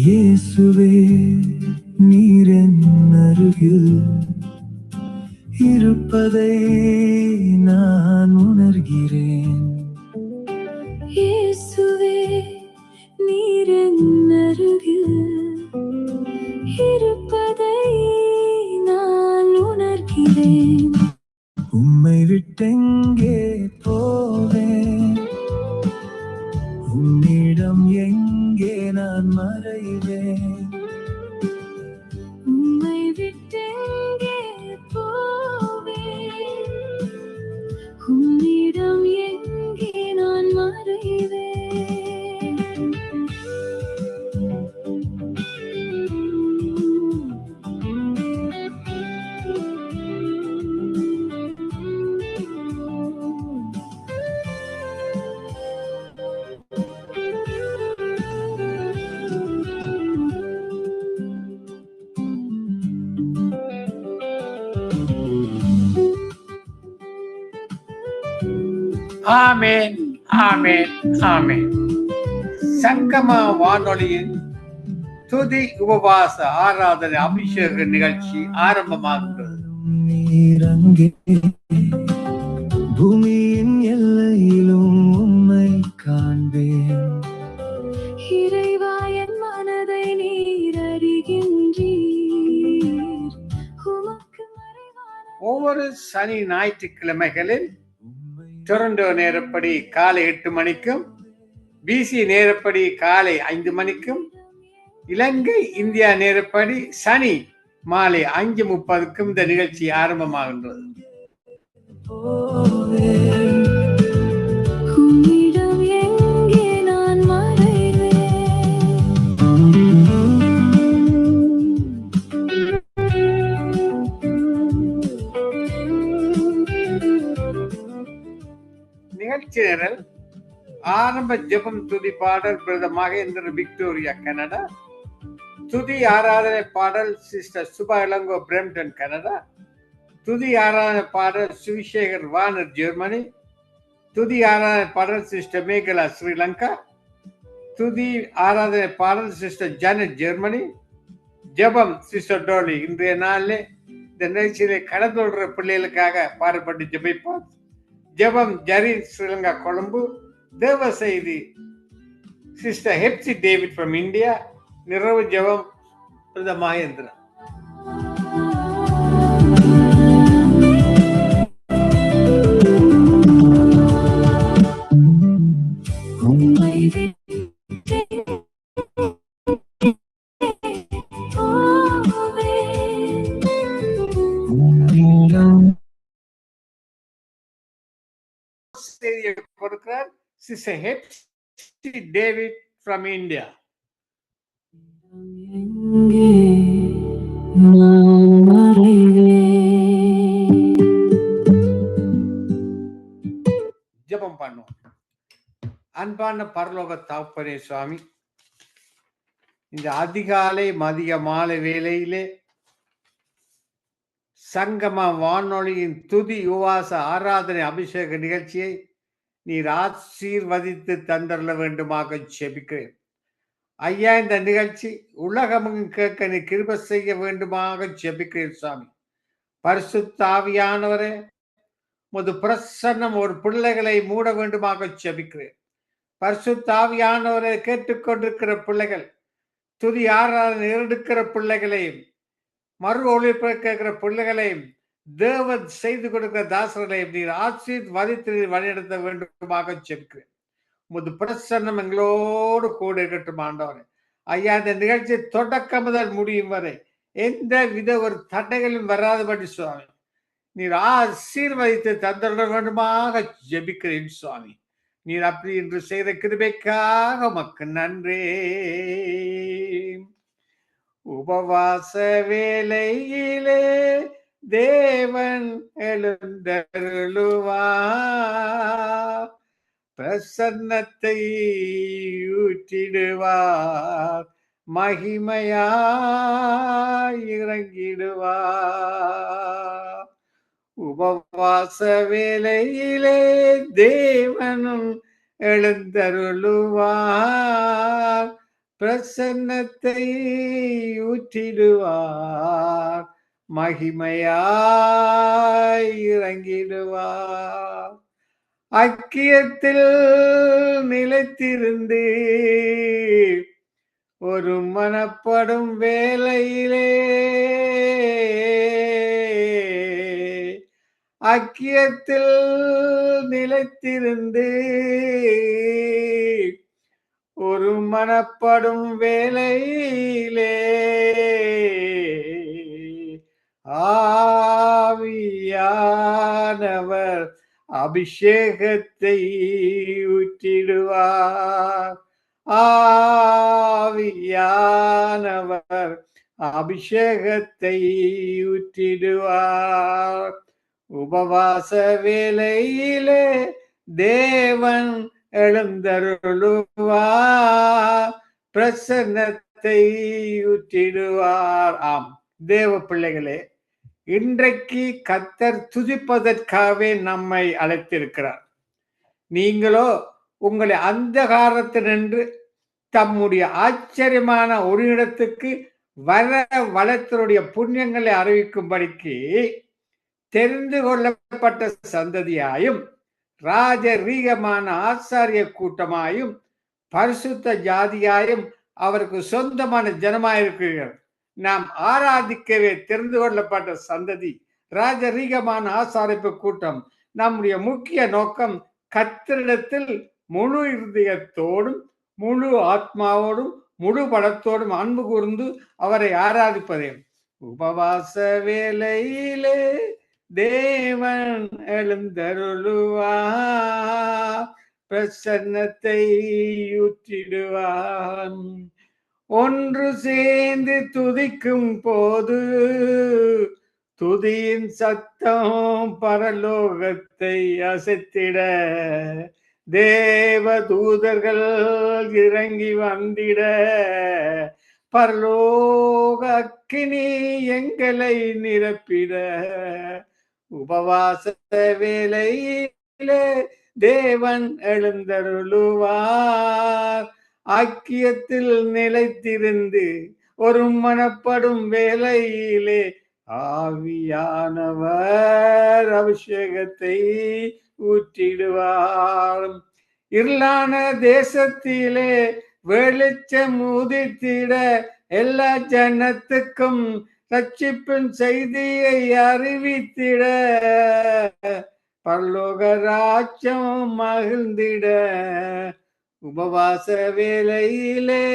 இயேசுவே நீர் என் அருகில் இருப்பதை நான் உணர்கிறேன். இயேசுவே நீர் என் அருகில் இருப்பதை நான் உணர்கிறேன். உம்மை விட்டெங்கே போவேன், உம்மிடம் எங்கே நான் மறைவேன். உம்மை விட்டெங்கே போவேன், உம்மிடம் எங்கே நான் மறைவேன். ஆமேன், ஆமேன், ஆமேன். சங்கம வானொலியின் துதி உபவாச ஆராதனை அபிஷேக நிகழ்ச்சி ஆரம்பமாகிறது. நீரங்கே பூமியின் எல்லையிலும் உம்மை காண்பேன். இறைவா என் மனதை நீர் அறிகின்றீர். உமக்கு மறைவான ஒவ்வொரு சனி ஞாயிற்றுக்கிழமைகளில் டொரண்டோ நேரப்படி காலை 8 மணிக்கும், பிசி நேரப்படி காலை 5 மணிக்கும், இலங்கை இந்தியா நேரப்படி சனி மாலை 5:30க்கும் இந்த நிகழ்ச்சி ஆரம்பமாகின்றது. உம்மிடம் எங்கே நான் நிகழ்ச்சி நிரல் ஆரம்ப ஜெபம் துதி பாடல் பிரதர் மகேந்திர விக்டோரியா கனடா. துதி ஆராதனை பாடல் sister Subha Ilango Brampton Canada. துதி ஆராதனை பாடல் சுவிசேகர் வானர் ஜெர்மனி. துதி ஆராதனை பாடல் சிஸ்டர் மேகலா ஸ்ரீலங்கா. துதி ஆராதனை பாடல் சிஸ்டர் ஜானட் ஜெர்மனி. ஜெபம் சிஸ்டர் டோலி. இன்றைய நாளில் இந்த நிகழ்ச்சியிலே கடந்தொடுற பிள்ளைகளுக்காக பாடப்பட்டு ஜெபிப்போம். ஜெபம் ஜரீன் ஸ்ரீலங்கா கொழும்பு. தேவ செய்தி sister Hepsi David from India. நிறைவு ஜெபம் பிரதர் மகேந்திரா. செய்தியை கொடுக்கிறார் sister Hepsi David from India. எங்கே நான் மறைவேன். ஜெபம் பண்ணுவோம். அன்பான பரலோக தகப்பனே சுவாமி, இந்த அதிகாலை மதிய மாலை வேளையிலே சங்கம வானொலியின் துதி உவாச ஆராதனை அபிஷேக நிகழ்ச்சியை நீர் ஆசீர்வதித்து தந்தரல வேண்டுமாக ஜெபிக்கிறேன். ஐயா, இந்த நிகழ்ச்சி உலகமும் கேட்க நீ கிருபை செய்ய வேண்டுமாக ஜெபிக்கிறேன் சுவாமி. பரிசுத்த ஆவியானவரே, உமது பிரசன்னம் ஒரு பிள்ளைகளை மூட வேண்டுமாக ஜெபிக்கிறேன். பரிசுத்த ஆவியானவரை கேட்டுக்கொண்டிருக்கிற பிள்ளைகள், துதி ஆராதனை எடுக்கிற பிள்ளைகளையும், மறு ஒளிபரப்ப கேட்கிற பிள்ளைகளையும், தேவன் செய்து கொடுக்கிற தாசர்களையும் நீர் ஆசீர்வதித்து வழிநடத்த வேண்டுமாக ஜெபிக்கிறேன். உமது பிரசன்னம் எங்களோடு கூட இருக்கட்டும் ஆண்டவரே. ஐயா, இந்த நிகழ்ச்சி தொடக்கம் முதல் முடியும் வரை எந்த வித ஒரு தடைகளும் வராதபடி சுவாமி நீர் ஆசீர்வதித்து தந்துட வேண்டுமாக ஜெபிக்கிறேன் சுவாமி. நீர் அப்படி என்று செய்த கிருபைக்காக உமக்கு நன்றி. உபவாச வேளையிலே தேவன் எழுந்தருளுவார், பிரசன்னத்தை ஊற்றிடுவார், மகிமையாய் இறங்கிடுவார். உபவாச வேளையிலே தேவனும் எழுந்தருளுவார், பிரசன்னத்தை ஊற்றிடுவார், மகிமையாய் இறங்கிடுவார். ஐக்கியத்தில் நிலைத்திருந்து ஒரு மனப்படும் வேளையிலே ஐக்கியத்தில் நிலைத்திருந்து ஒரு மனப்படும் வேளையிலே ஆவியானவர் அபிஷேகத்தை ஊற்றிடுவார். ஆவியானவர் அபிஷேகத்தை ஊற்றிடுவார். உபவாச வேளையிலே தேவன் எழுந்தருளுவார், பிரசன்னத்தை ஊற்றிடுவார். ஆம் தேவ பிள்ளைகளே, இன்றைக்கு கர்த்தர் துதிப்பதற்காகவே நம்மை அழைத்திருக்கிறார். நீங்களோ உங்களை அந்தகாரத்தினின்று தம்முடைய ஆச்சரியமான ஒரு இடத்துக்கு வர வளர்த்தருடைய புண்ணியங்களை அறிவிக்கும்படிக்கு தெரிந்து கொள்ளப்பட்ட சந்ததியாயும் ராஜரீகமான ஆசாரிய கூட்டமாயும் பரிசுத்த ஜாதியாயும் அவருக்கு சொந்தமான ஜனமாயிருக்கிறீர்கள். நாம் ஆராதிக்கவே தெரிந்து கொள்ளப்பட்ட சந்ததி, ராஜரீகமான ஆசாரிப்பு கூட்டம். நம்முடைய முக்கிய நோக்கம் கர்த்தரிடத்தில் முழு இருதயத்தோடும் முழு ஆத்மாவோடும் முழு பலத்தோடும் அன்பு கூர்ந்து அவரை ஆராதிப்பதே. உபவாச வேளையிலே தேவன் எழுந்தருளுவார், பிரசன்னத்தை ஊற்றிடுவான். ஒன்று சேர்ந்து துதிக்கும் போது துதியின் சத்தம் பரலோகத்தை அசைத்திட, தேவ தூதர்கள் இறங்கி வந்திட, பரலோக அக்கினி எங்களை நிரப்பிட, உபவாச வேளையிலே தேவன் எழுந்தருளுவார். ஐக்கியத்தில் நிலைத்திருந்து ஒரு மனப்படும் வேளையிலே ஆவியானவர் அபிஷேகத்தை ஊற்றிடுவார். இருளான தேசத்திலே வெளிச்சம் உதித்திட, எல்லா ஜனத்துக்கும் ரட்சிப்பின் செய்தியை அறிவித்திட, பரலோக ராஜ்யம் மகிழ்ந்திட, உபவாச வேளையிலே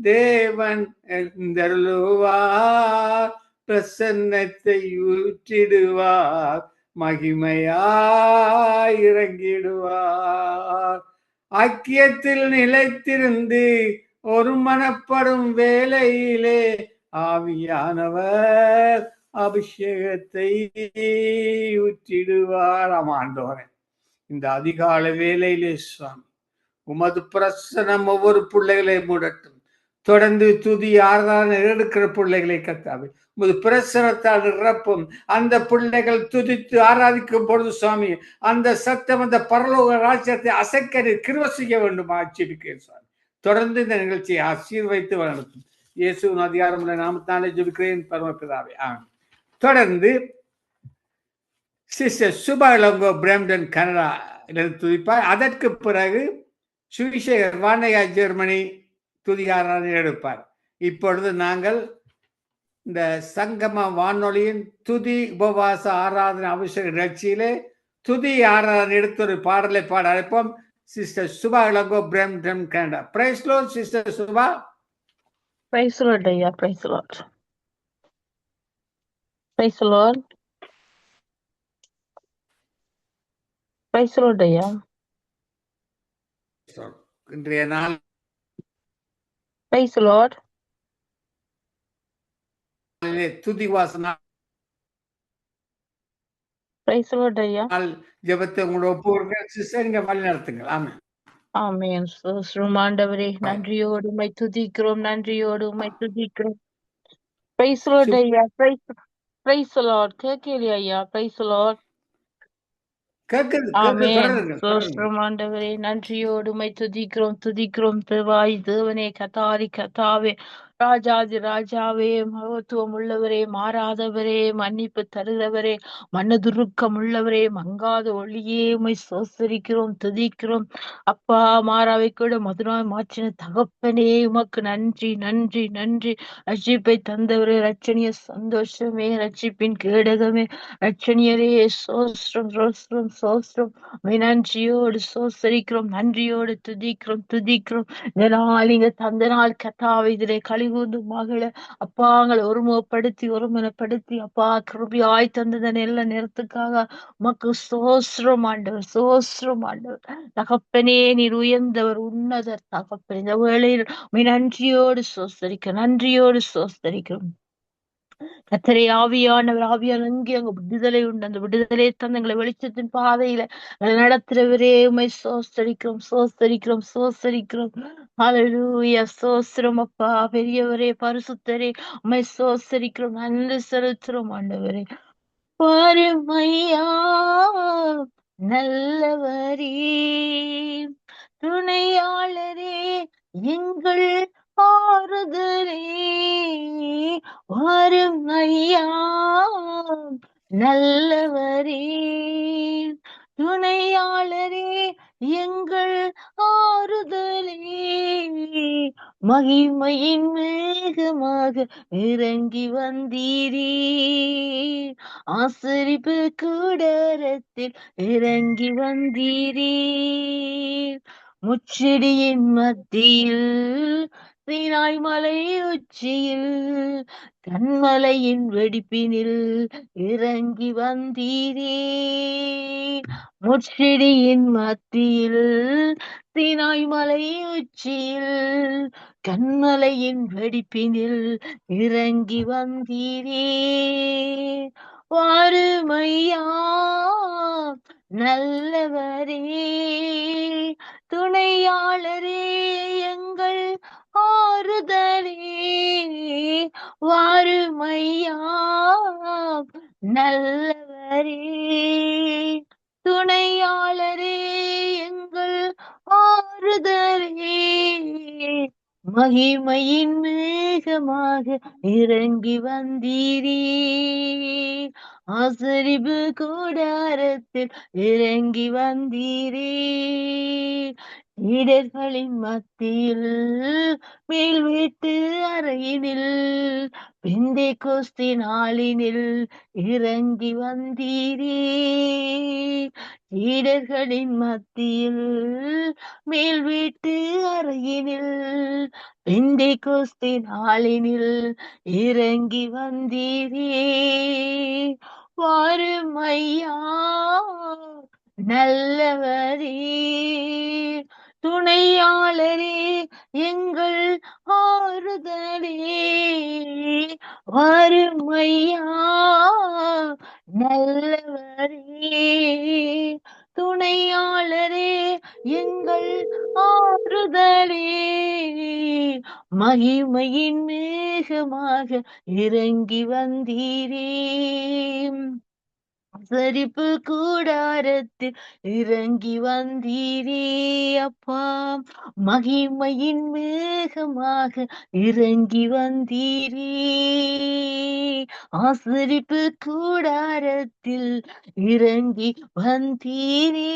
தேவன் எழுந்தருளுவார், பிரசன்னத்தை ஊற்றிடுவார், மகிமையாய் இறங்கிடுவார். ஐக்கியத்தில் நிலைத்திருந்து ஒரு மனப்படும் வேளையிலே ஆவியானவர் அபிஷேகத்தை ஊற்றிடுவார். ஆண்டவரே, இந்த அதிகால வேளையிலே சுவாமி உமது பிரசனம் ஒவ்வொரு பிள்ளைகளை மூடட்டும். தொடர்ந்து துதி ஆராதனை எடுக்கிற பிள்ளைகளை கர்த்தாவே உமது பிரசனத்தால் நிரப்பும். அந்த பிள்ளைகள் துதித்து ஆராதிக்கும் பொழுது சுவாமி அந்த சத்தம் அந்த பரலோக ராஜ்யத்தை அசைக்க கிருபை செய்ய வேண்டும் ஆட்சிபிக்கிறேன் சுவாமி. தொடர்ந்து இந்த நிகழ்ச்சியை ஆசீர்வதித்து வளர்த்தும் இயேசுவின் அதிகாரமுள்ள நாமத்தாலே ஜெபிக்கிறேன் பரமபிதாவே, ஆமென். தொடர்ந்து sister Subha Ilango Brampton Canada துதிப்பார். அதற்கு பிறகு சுவிசேகர் வானையா ஜெர்மனி துதி ஆராதனை எடுப்பார். இப்பொழுது நாங்கள் இந்த சங்கம வானொலியின் துதி உபவாச ஆராதனை அபிஷேக நிகழ்ச்சியிலே துதி ஆராதனை எடுத்து ஒரு பாடலை பாட அழைப்போம். Sister Subha Ilango Brampton Canada. Praise Lord sister Subha. Praise the Lord, ஐயா. Praise the Lord. Praise the Lord. Praise the Lord, ஐயா. இன்றைய நாள் Praise the Lord. துதி வாசனா Praise the Lord, ஐயா. ஜெபத்தை உங்களோட ஒப்புக்கொடுங்க சிஸ்டர், நீங்க வழி நடத்துங்கள். ஆமென். ஆமென். ஸ்தோத்திரம் ஆண்டவரே, நன்றியோடு உம்மை துதிக்கிறோம், நன்றியோடு உம்மை துதிக்கிறோம். Praise the Lord, ஐயா. Praise the Lord. கேட்கலையா ஐயா? Praise the Lord. கேக்குது ஆமென். தொடருங்க தொடருங்க. ஸ்தோத்திரம் ஆண்டவரே. நன்றியோடு உம்மை துதிக்கிறோம் துதிக்கிறோம். தேவாய் தேவனே, கர்த்தாதி கர்த்தாவே, ராஜாதி ராஜாவே, மகத்துவம் உள்ளவரே, மாறாதவரே, மன்னிப்பு தருகிறவரே, மனதுருக்கம் உள்ளவரே, மங்காத ஒளியே, உம்மை சோஸ்தரிக்கிறோம் துதிக்கிறோம். அப்பா, மாறாவை கூட மதுராய் மாற்றின தகப்பனே, உமக்கு நன்றி நன்றி நன்றி. ரட்சிப்பை தந்தவரே, ரட்சணிய சந்தோஷமே, ரட்சிப்பின் கேடகமே, ரட்சணியரே, சோஸ்திரம் சோஸ்திரம் சோஸ்திரம். உம்மை நன்றியோடு சோஸ்தரிக்கிறோம், நன்றியோடு துதிக்கிறோம் துதிக்கிறோம். இந்த நாள் நீங்க தந்த நாள் கத்தாவை இதிலே கழிவுந்து மகள அப்பாங்களை ஒருமுகப்படுத்தி அப்பா கிருபியாய் தந்தத நல்ல நேரத்துக்காக உமக்கு சோஸ்திரம் ஆண்டவர், சோஸ்திரம் ஆண்டவர். தகப்பனே, நீர் உயர்ந்தவர், உன்னதர் தகப்பனே. இந்த வேளையில் உம்மை நன்றியோடு சோஸ்தரிக்கிறோம், நன்றியோடு சோஸ்தரிக்கிறோம். கத்தரை ஆவியானவர் அங்கே அங்க விடுதலை உண்டு. அந்த விடுதலையை தந்து எங்களை வெளிச்சத்தின் பாதையில எங்களை நடத்துறவரே, உம்மை சோஸ்தரிக்கிறோம் சோஸ்தரிக்கிறோம் சோஸ்தரிக்கிறோம். ஹalleluya, சோஸ்திரம் அப்பா. பெரியவரே, பரிசுத்தரே, உம்மை சோஸ்தரிக்கிறோம், நன்றி செலுத்துறோம் ஆண்டவரே. பாருமையா நல்லவரே, துணையாளரே, எங்கள் ஆறுதலே. வரும் ஐயா நல்லவரே, துணையாளரே, எங்கள் ஆறுதலே. மகிமையின் மேகமாக இறங்கி வந்தீரே, ஆசரிப்பு கூடாரத்தில் இறங்கி வந்தீரே. முச்செடியின் மத்தியில், சீனாய் மலை உச்சியில், கண்மலையின் வெடிப்பினில் இறங்கி வந்தீரே. முச்செடியின் மத்தியில், சீனாய் மலை உச்சியில், கண்மலையின் வெடிப்பினில் இறங்கி வந்தீரே. வாருமையா நல்லவரே, துணையாளரே, எங்கள் ஆறுதலே. வாருமையா நல்லவரே, துணையாளரே, எங்கள் ஆறுதலே. மகிமையின் மேகமாக இறங்கி வந்தீரே, ஆசரிப்பு கூடாரத்தில் இறங்கி வந்தீரே. இடர்களின் மத்தியில், மேல் வீட்டு அறையினில், பிந்தை கோஸ்தி நாளினில் இறங்கி வந்தீரே. இடர்களின் மத்தியில், மேல் வீட்டு அறையினில், பிந்தை கோஸ்தி நாளினில் இறங்கி வந்தீரே. வாருமையா நல்லவரே, துணையாளரே, எங்கள் ஆறுதலே. வாருமையா நல்லவரே, துணையாளரே, எங்கள் ஆறுதலே. மகிமையின் மேகமாக இறங்கி வந்தீரே, ஆசரிப்பு கூடாரத்தில் இறங்கி வந்தீரே. அப்பா, மகிமையின் மேகமாக இறங்கி வந்தீரே, ஆசரிப்பு கூடாரத்தில் இறங்கி வந்தீரே.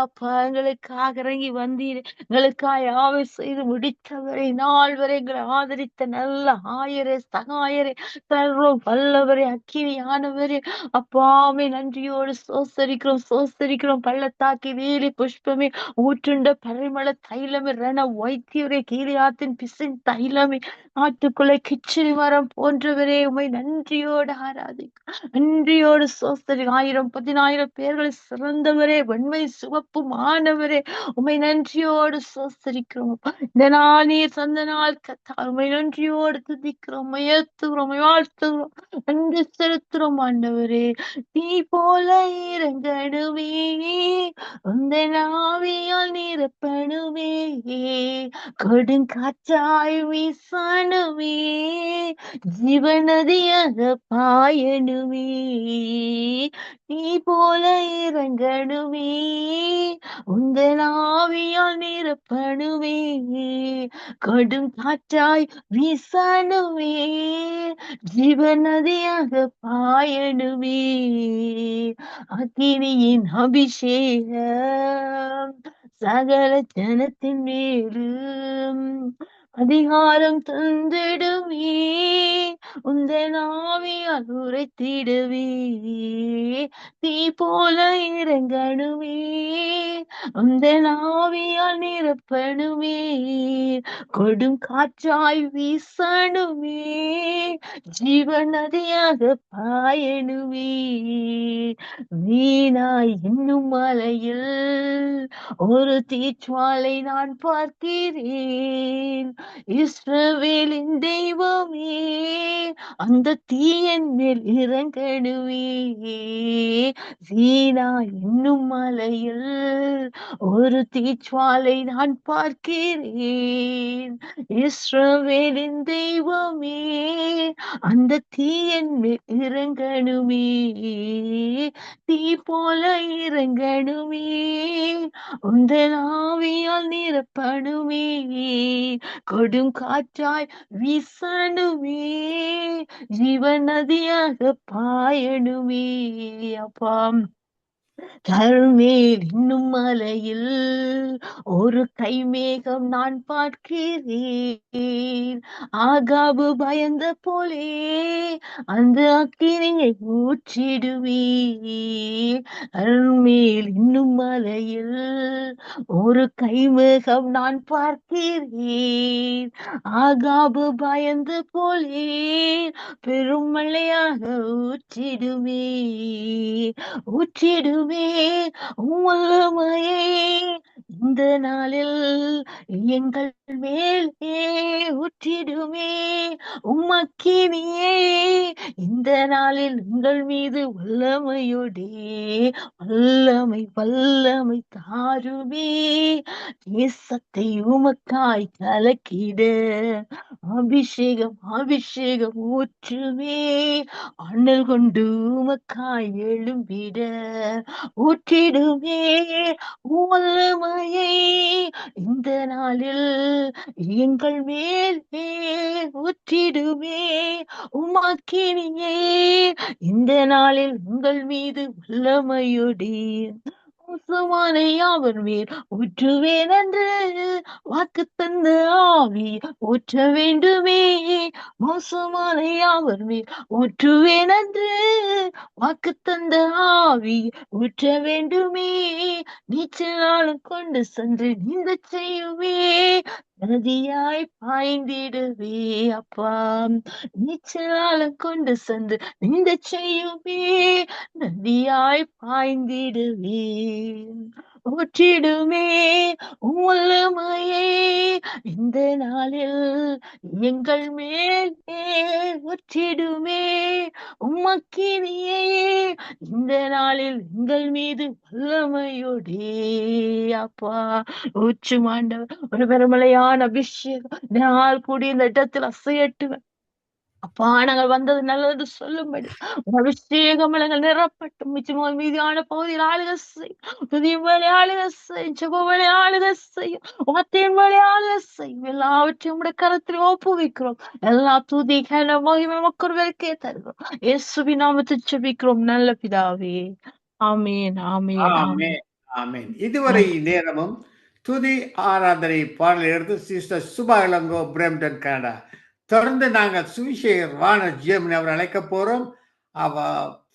அப்பா, எங்களுக்காக இறங்கி வந்தீரே, எங்களுக்காக யாவை செய்து முடித்தவரை, நாள் வரை எங்களை ஆதரித்த நல்ல ஆயரே, சகாயரே, சர்வ வல்லவரே, அக்கினியானவரே, அப்பாமே நன்றியோடு சோசரிக்கிறோம் சோசரிக்கிறோம். பள்ளத்தாக்கி வேலி புஷ்பமே, ஊற்றுண்ட பரிமள தைலமே, ரண வைத்தியரே, கீழியாத்தின் பிசின் தைலமே, ஆட்டுக்குள்ளே கிச்சிலி மரம் போன்றவரே, உமை நன்றியோடு ஆராதிக்கும், நன்றியோடு சோசரி. 1000 பேர்களை சிறந்தவரே, வெண்மை சிவப்பு மாணவரே, உமை நன்றியோடு சோசரிக்கிறோம். இந்த நாள் நீர் தந்த நாள் கத்தால் உமை நன்றியோடு துதிக்கிறோம், உயர்த்துகிறோம், வாழ்த்துகிறோம், நன்றி செலுத்துறோம் ஆண்டவரே. நீ போல இறங்கணுமே, உந்தன் ஆவி ஆவியால் நிரப்பணுமே, கொடுங்காற்றாய் வீசணுமே, ஜீவநதியாக பாயணுமே, நீ போல இறங்கணுமே, உந்தன் ஆவியால் நிரப்பணுமே, கடும் காற்றாய் வீசணுமே, ஜீவநதியாக பாயணுமே, அக்கினியின் அபிஷேகம் சகல ஜனத்தின் மேலும் அதிகாரம் தந்திடுவே, உந்தன் ஆவியால் உரைத்திடுவே, தீ போல இறங்கணுமே, உந்தன் ஆவியால் நிரப்பணுமே, கொடும் காற்றாய் வீசணுமே, ஜீவநதியாக பாயணுமே, வீணாய் இன்னும் மலையில் ஒரு தீச்சுவாலை நான் பார்க்கிறேன், இஸ்ரவேலின் தெய்வமே, அந்த தீயன் மேல் இறங்கணுமே, வீணாய் இன்னும் மலையில் ஒரு தீச்சுவாலை நான் பார்க்கிறேன், இஸ்ரவேலின் தெய்வமே, அந்த தீயன் மேல் இறங்கணுமே, தீ போல இறங்கணுமே, உந்தன் ஆவியால் நிரப்பணுமே, கொடும் காற்றாய் வீசணுமே, ஜீவன் நதியாக பாயணுமே, அப்பா கருமேல் இன்னும் மலையில் ஒரு கைமேகம் நான் பார்க்கிறேன், ஆகாபு பயந்த போலே அந்த அக்கினியை ஊற்றிடுவே, கருமேல் இன்னும் மலையில் ஒரு கைமேகம் நான் பார்க்கிறேன், ஆகாபு பயந்த போலே பெருமழையாக ஊற்றிடுவே, ஊற்றிடுவே வல்லமையை இந்த நாளில் எங்கள் மேலே ஊற்றிடுமே, உம்மக்கினியே இந்த நாளில் உங்கள் மீது வல்லமையோடே வல்லமை வல்லமை தாருமே, தேசத்தை உமக்காய் கலக்கிட அபிஷேகம் அபிஷேகம் ஊற்றுமே, அண்ணல் கொண்டு உமக்காய் எழும்பிட ஊற்றிடுமே, வல்லமையை இந்த நாளில் எங்கள் மேலே ஊற்றிடுமே, உமக்கினியே இந்த நாளில் உங்கள் மீது வல்லமையோடே மோசமான யாவர் மேல் ஊற்றுவேன் என்று வாக்கு தந்த ஆவி ஊற்ற வேண்டுமே, மோசமான யாவர் மேல் ஊற்றுவேன் என்று வாக்கு தந்த ஆவி ஊற்ற வேண்டுமே, நீச்சலாலும் கொண்டு சென்று நீந்த செய்யுமே, நதியாய் பாய்ந்திடுவே, அப்பா நீச்சலாலும் கொண்டு சென்று நீந்த செய்யுமே, நதியாய் பாய்ந்திடுவே, ஊற்றிடுமே வல்லமையை இந்த நாளில் எங்கள் மேலே ஊற்றிடுமே, உம்மக்கினியே இந்த நாளில் எங்கள் மீது வல்லமையோடே அப்பா ஊற்றும் ஆண்டவர், ஒரு பெருமழையான அபிஷேகம் நாள் கூடி இந்த இடத்தில் அசையட்டுவேன் அப்பா, நாங்கள் வந்தது நல்லது சொல்லும்படி அபிஷேகம் நாங்கள் நிரப்பட்டும், மிச்சமாக மீதியான பகுதியில் ஆளுக செய்யும், புதிய வழி ஆளுக செய்யும், செப வழி ஆளுக செய்யும், வார்த்தையின் வழி ஆளுக செய்யும், எல்லாவற்றையும் உடைய கரத்தில் ஒப்புவிக்கிறோம், எல்லா துதி கன மகிமை மக்களுக்கே தருகிறோம், இயேசுவின் நாமத்தில் ஜெபிக்கிறோம் நல்ல பிதாவே, ஆமேன் ஆமேன் ஆமேன். ஆமென் ஆமென். இதுவரை நேரமும் துதி ஆராதனை பாடல் எடுத்து sister Subha Ilango, Brampton, Canada. தொடர்ந்து நாங்கள் சுவிசேகர் வானர் ஜெர்மனி அவர் அழைக்க போறோம். அவ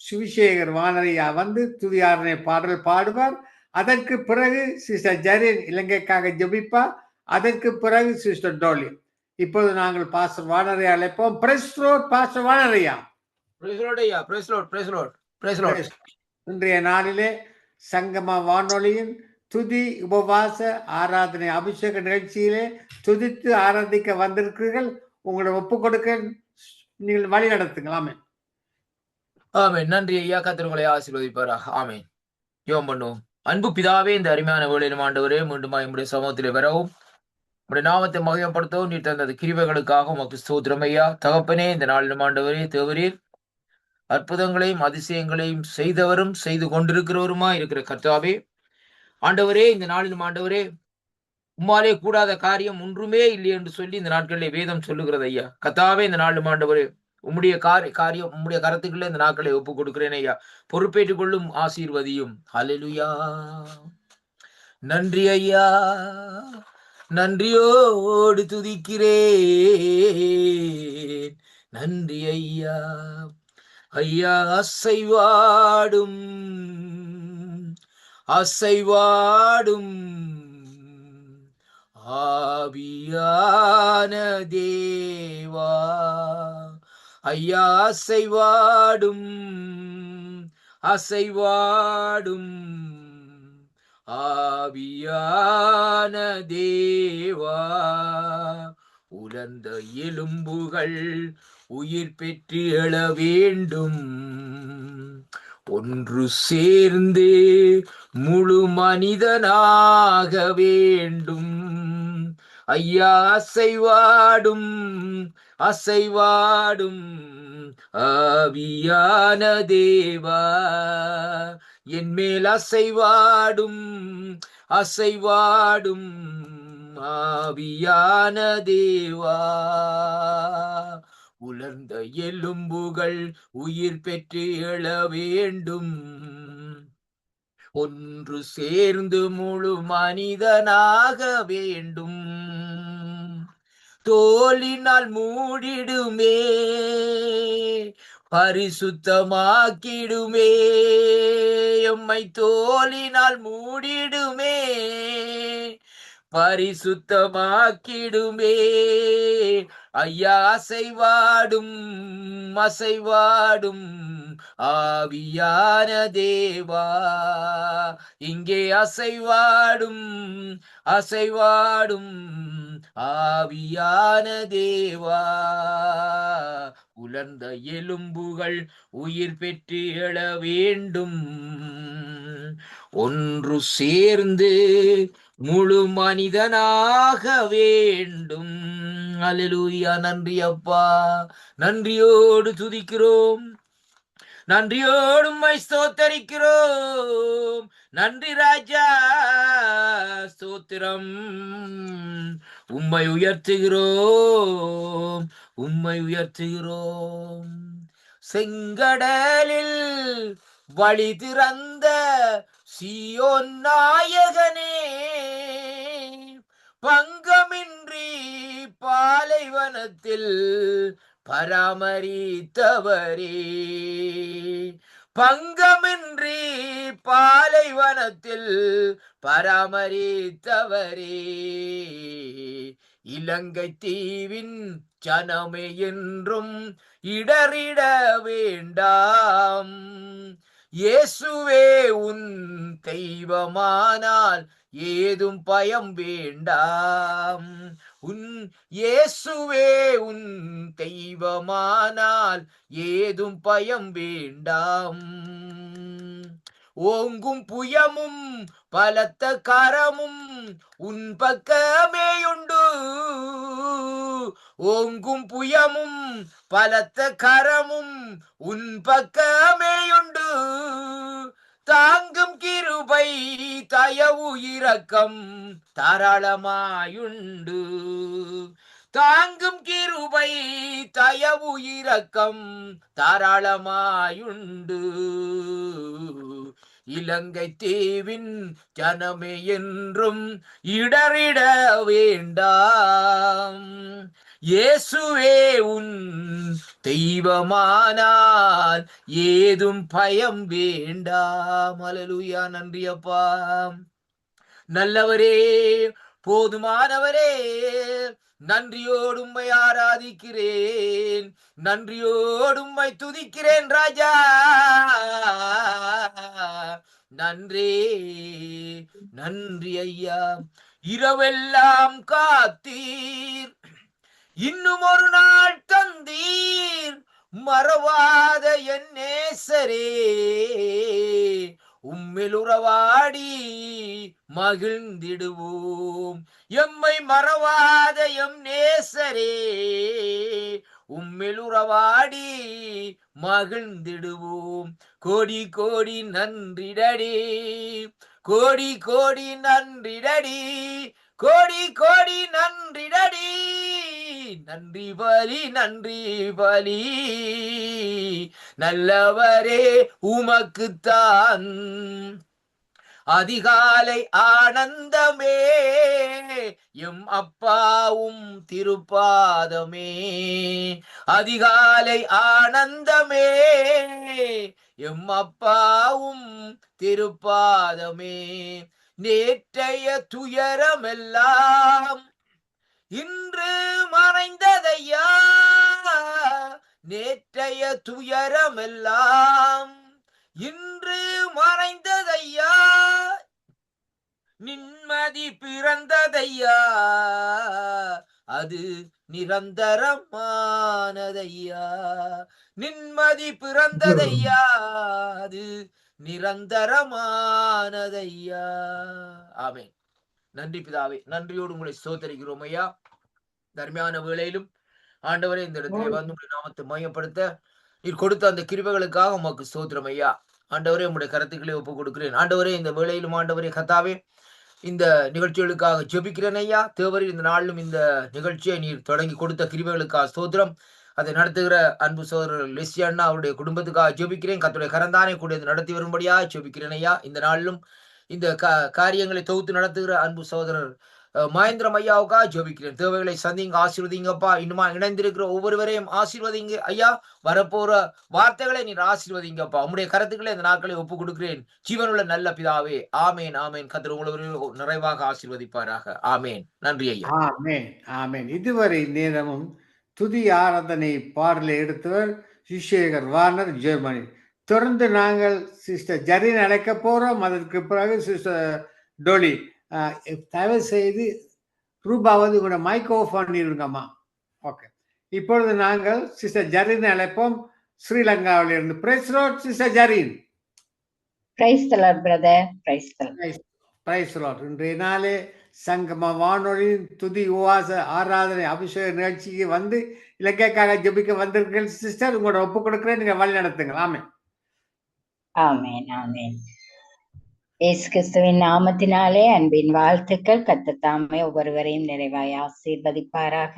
சுவிசேகர் வானரையா வந்து துதி ஆராதனை பாடல் பாடுவார். அதற்கு பிறகு சிஸ்டர் ஜெரின் இலங்கைக்காக ஜெபிப்பார். அதற்கு பிறகு சிஸ்டர் டோலி. இப்போது நாங்கள் பாஸ்டர் வானரை அழைப்போம். பிரைஸ் லார்ட் பாஸ்டர் வானரையா. பிரைஸ் லார்ட் ஐயா, praise lord, praise lord, praise Lord. இன்றைய நாளிலே சங்கம வானொலியின் துதி உபவாச ஆராதனை அபிஷேக நிகழ்ச்சியிலே துதித்து ஆராதிக்க வந்திருக்கிறீர்கள். உங்களை ஒப்பு கொடுக்க நீங்கள் வழி நடத்துங்களாமே. ஆமென். நன்றி ஐயா, கர்த்தர் உங்களை ஆசீர்வதிப்பாராக. ஆமென். ஜெபம் பண்ணுவோம். அன்பு பிதாவே, இந்த அருமையான வேளையிலும் ஆண்டவரே மீண்டும் நம்முடைய சமூகத்திலே வரவும் உடைய நாமத்தை மகிமைப்படுத்தவும் நீர் தந்தது கிருபைகளுக்காக உமக்கு ஸ்தோத்திரம் ஐயா. தகப்பனே, இந்த நாளிலும் ஆண்டவரே தேவரீர் அற்புதங்களையும் அதிசயங்களையும் செய்தவரும் செய்து கொண்டிருக்கிறவருமா இருக்கிற கர்த்தாவே, ஆண்டவரே இந்த நாளிலும் ஆண்டவரே உம்மாலே கூடாத காரியம் ஒன்றுமே இல்லை என்று சொல்லி இந்த நாட்களிலே வேதம் சொல்லுகிறது ஐயா. கர்த்தாவே, இந்த நாளிலும் ஆண்டவரே உம்முடைய காரியம் உம்முடைய கரத்துக்குள்ளே இந்த நாட்களை ஒப்புக் கொடுக்கிறேன் ஐயா. பொறுப்பேற்றுக் கொள்ளும், ஆசீர்வதியும். ஹல்லேலூயா. நன்றி ஐயா, நன்றியோடு துதிக்கிறேன். நன்றி ஐயா. ஐயா, அசைவாடும் அசைவாடும் ஆவியான தேவா. ஐயா, அசைவாடும் அசைவாடும் ஆவியான தேவா. உலர்ந்த எலும்புகள் உயிர் பெற்று எழ வேண்டும், ஒன்று சேர்ந்து முழு மனிதனாக வேண்டும். ஐயா, அசைவாடும் அசைவாடும் ஆவியான தேவா. என் மேல் அசைவாடும் அசைவாடும் ஆவியான தேவா. உலர்ந்த எலும்புகள் உயிர் பெற்று எழ வேண்டும், ஒன்று சேர்ந்து முழு மனிதனாக வேண்டும். தோலினால் மூடிடுமே, பரிசுத்தமாக்கிடுமே. எம்மை தோலினால் மூடிடுமே, பரிசுத்தமாக்கிடுமே. ஐயா, அசைவாடும் அசைவாடும் ஆவியான தேவா. இங்கே அசைவாடும் அசைவாடும் ஆவியான தேவா. உலர்ந்த எலும்புகள் உயிர் பெற்று எழ வேண்டும், ஒன்று சேர்ந்து முழு மனிதனாக வேண்டும். அல்லேலூயா. நன்றி அப்பா, நன்றியோடு துதிக்கிறோம், நன்றியோடு உம்மை ஸ்தோத்தரிக்கிறோம். நன்றி ராஜா, ஸ்தோத்திரம். உம்மை உயர்த்துகிறோம், உம்மை உயர்த்துகிறோம். செங்கடலில் வழி திறந்த சீயோன் நாயகனே, பங்கமின்றி பாலைவனத்தில் பராமரித்தவரே. பங்கமின்றி பாலைவனத்தில் பராமரித்தவரே. இலங்கை தீவின் ஜனமே என்றும் இடறிட வேண்டாம். இயேசுவே உன் தெய்வமானால் ஏதும் பயம் வேண்டாம். உன் இயேசுவே உன் தெய்வமானால் ஏதும் பயம் வேண்டாம். ஓங்கும் புயமும் பலத்த கரமும் உன் பக்கமேயுண்டு. ஓங்கும் புயமும் பலத்த கரமும் உன் பக்கமேயுண்டு. தாங்கும் கிருபை தயவு இரக்கம் தாராளமாயுண்டு. தாங்கும் கிருபை தயவு இரக்கம் தாராளமாயுண்டு. இலங்கை தீவின் ஜனமே என்றும் இடறிட வேண்டாம். இயேசுவே உன் தெய்வமானால் ஏதும் பயம் வேண்டாம். அல்லேலூயா. நன்றி அப்பா, நல்லவரே, போதுமானவரே. நன்றியோடு உம்மை ஆராதிக்கிறேன், நன்றியோடு உம்மை துதிக்கிறேன் ராஜா. நன்றி நன்றி ஐயா. இரவெல்லாம் காத்தீர், இன்னும் ஒரு நாள் தந்தீர். மறவாத என் நேசரே, உம்மிலுறவாடி மகிழ்ந்திடுவோம். எம்மை மறவாத எம் நேசரே, உம்மிலுறவாடி மகிழ்ந்திடுவோம். கோடி கோடி நன்றிடடி, கோடி கோடி நன்றிடடி, கோடி கோடி நன்றிடடி. நன்றி பலி, நன்றி பலி, நல்லவரே உமக்குத்தான். அதிகாலை ஆனந்தமே எம் அப்பாவும் திருப்பாதமே. அதிகாலை ஆனந்தமே எம் அப்பாவும் திருப்பாதமே. நேற்றைய துயரமெல்லாம் இன்று மறைந்ததையா, நேற்றைய துயரமெல்லாம் இன்று மறைந்ததையா, நிம்மதி பிறந்ததையா, அது நிரந்தரமானதையா. நிம்மதி பிறந்ததையா, அது நிரந்தரமானதையா. ஆமென். நன்றி பிதாவே, நன்றியோடு உங்களை ஸ்தோத்தரிக்கிறோம் ஐயா. தர்மையான வேளையிலும் ஆண்டவரே இந்த இடத்திலே வந்து உங்களுடைய நாமத்தை மையப்படுத்த நீர் கொடுத்த அந்த கிருபைகளுக்காக உமக்கு ஸ்தோத்திரம் ஐயா. ஆண்டவரே உங்களுடைய கருத்துக்களை ஒப்புக் கொடுக்கிறேன். ஆண்டவரே இந்த வேளையிலும் ஆண்டவரே கர்த்தாவே இந்த நிகழ்ச்சிகளுக்காக ஜெபிக்கிறேன் ஐயா. தேவரீர் இந்த நாளிலும் இந்த நிகழ்ச்சியை நீர் தொடங்கி கொடுத்த கிருபைகளுக்காக ஸ்தோத்திரம். அதை நடத்துகிற அன்பு சகோதரர் லெஸ்ஸி அண்ணா அவருடைய குடும்பத்துக்காக ஜெபிக்கிறேன். கர்த்தருடைய கரந்தானே கூட நடத்தி வரும்படியா ஜெபிக்கிறேன் ஐயா. இந்த நாளிலும் இந்த காரியங்களை தொகுத்து நடத்துகிற அன்பு சகோதரர் மகேந்திரம் ஐயாவுக்காக ஜெபிக்கிறேன். தேவைகளை சந்திங்க, ஆசீர்வதிங்கப்பா. இன்னுமா இணைந்திருக்கிற ஒவ்வொருவரையும் ஆசீர்வதிங்க ஐயா. வரப்போற வார்த்தைகளை நீர் ஆசீர்வதிங்கப்பா. உங்களுடைய கருத்துக்களை இந்த நாட்களை ஒப்புக் கொடுக்கிறேன். ஜீவனுள்ள நல்ல பிதாவே, ஆமேன் ஆமேன். கர்த்தர் உங்களை நிறைவாக ஆசீர்வதிப்பாராக. ஆமேன். நன்றி ஐயா. ஆமென் ஆமென். இதுவரை நேரமும் துதி ஆராதனை பாடலை எடுத்தவர் சுசேகர் வார்னர், ஜெர்மனி. தொடர்ந்து நாங்கள் சிஸ்டர் ஜரீன் அழைக்க போறோம். அதற்கு பிறகு சிஸ்டர் டோலி. தயவு செய்து ரூபாவது கூட மைக் ஆஃப் பண்ணிருங்கம்மா. ஓகே, இப்பொழுது நாங்கள் சிஸ்டர் ஜரீன் அழைப்போம், ஸ்ரீலங்காவில் இருந்து. Praise Lord sister Zareen. Praise the Lord brother, praise the Lord. Praise Lord. இன்றைய நாளே சங்கம வானொலியின் துதி உவாச ஆராதனை அபிஷேக நிகழ்ச்சிக்கு வந்து இலங்கைக்காக ஜெபிக்க வந்திருக்கீர்கள் சிஸ்டர். உங்களோட ஒப்பு கொடுக்கிறேன், நீங்க வழி நடத்துங்க. ஆமென் ஆமென் ஆமென். இயேசு கிறிஸ்துவின் நாமத்தினாலே அன்பின் வாழ்த்துக்கள். கர்த்தர் தாமே ஒவ்வொருவரையும் நிறைவாய் ஆசீர்வதிப்பாராக.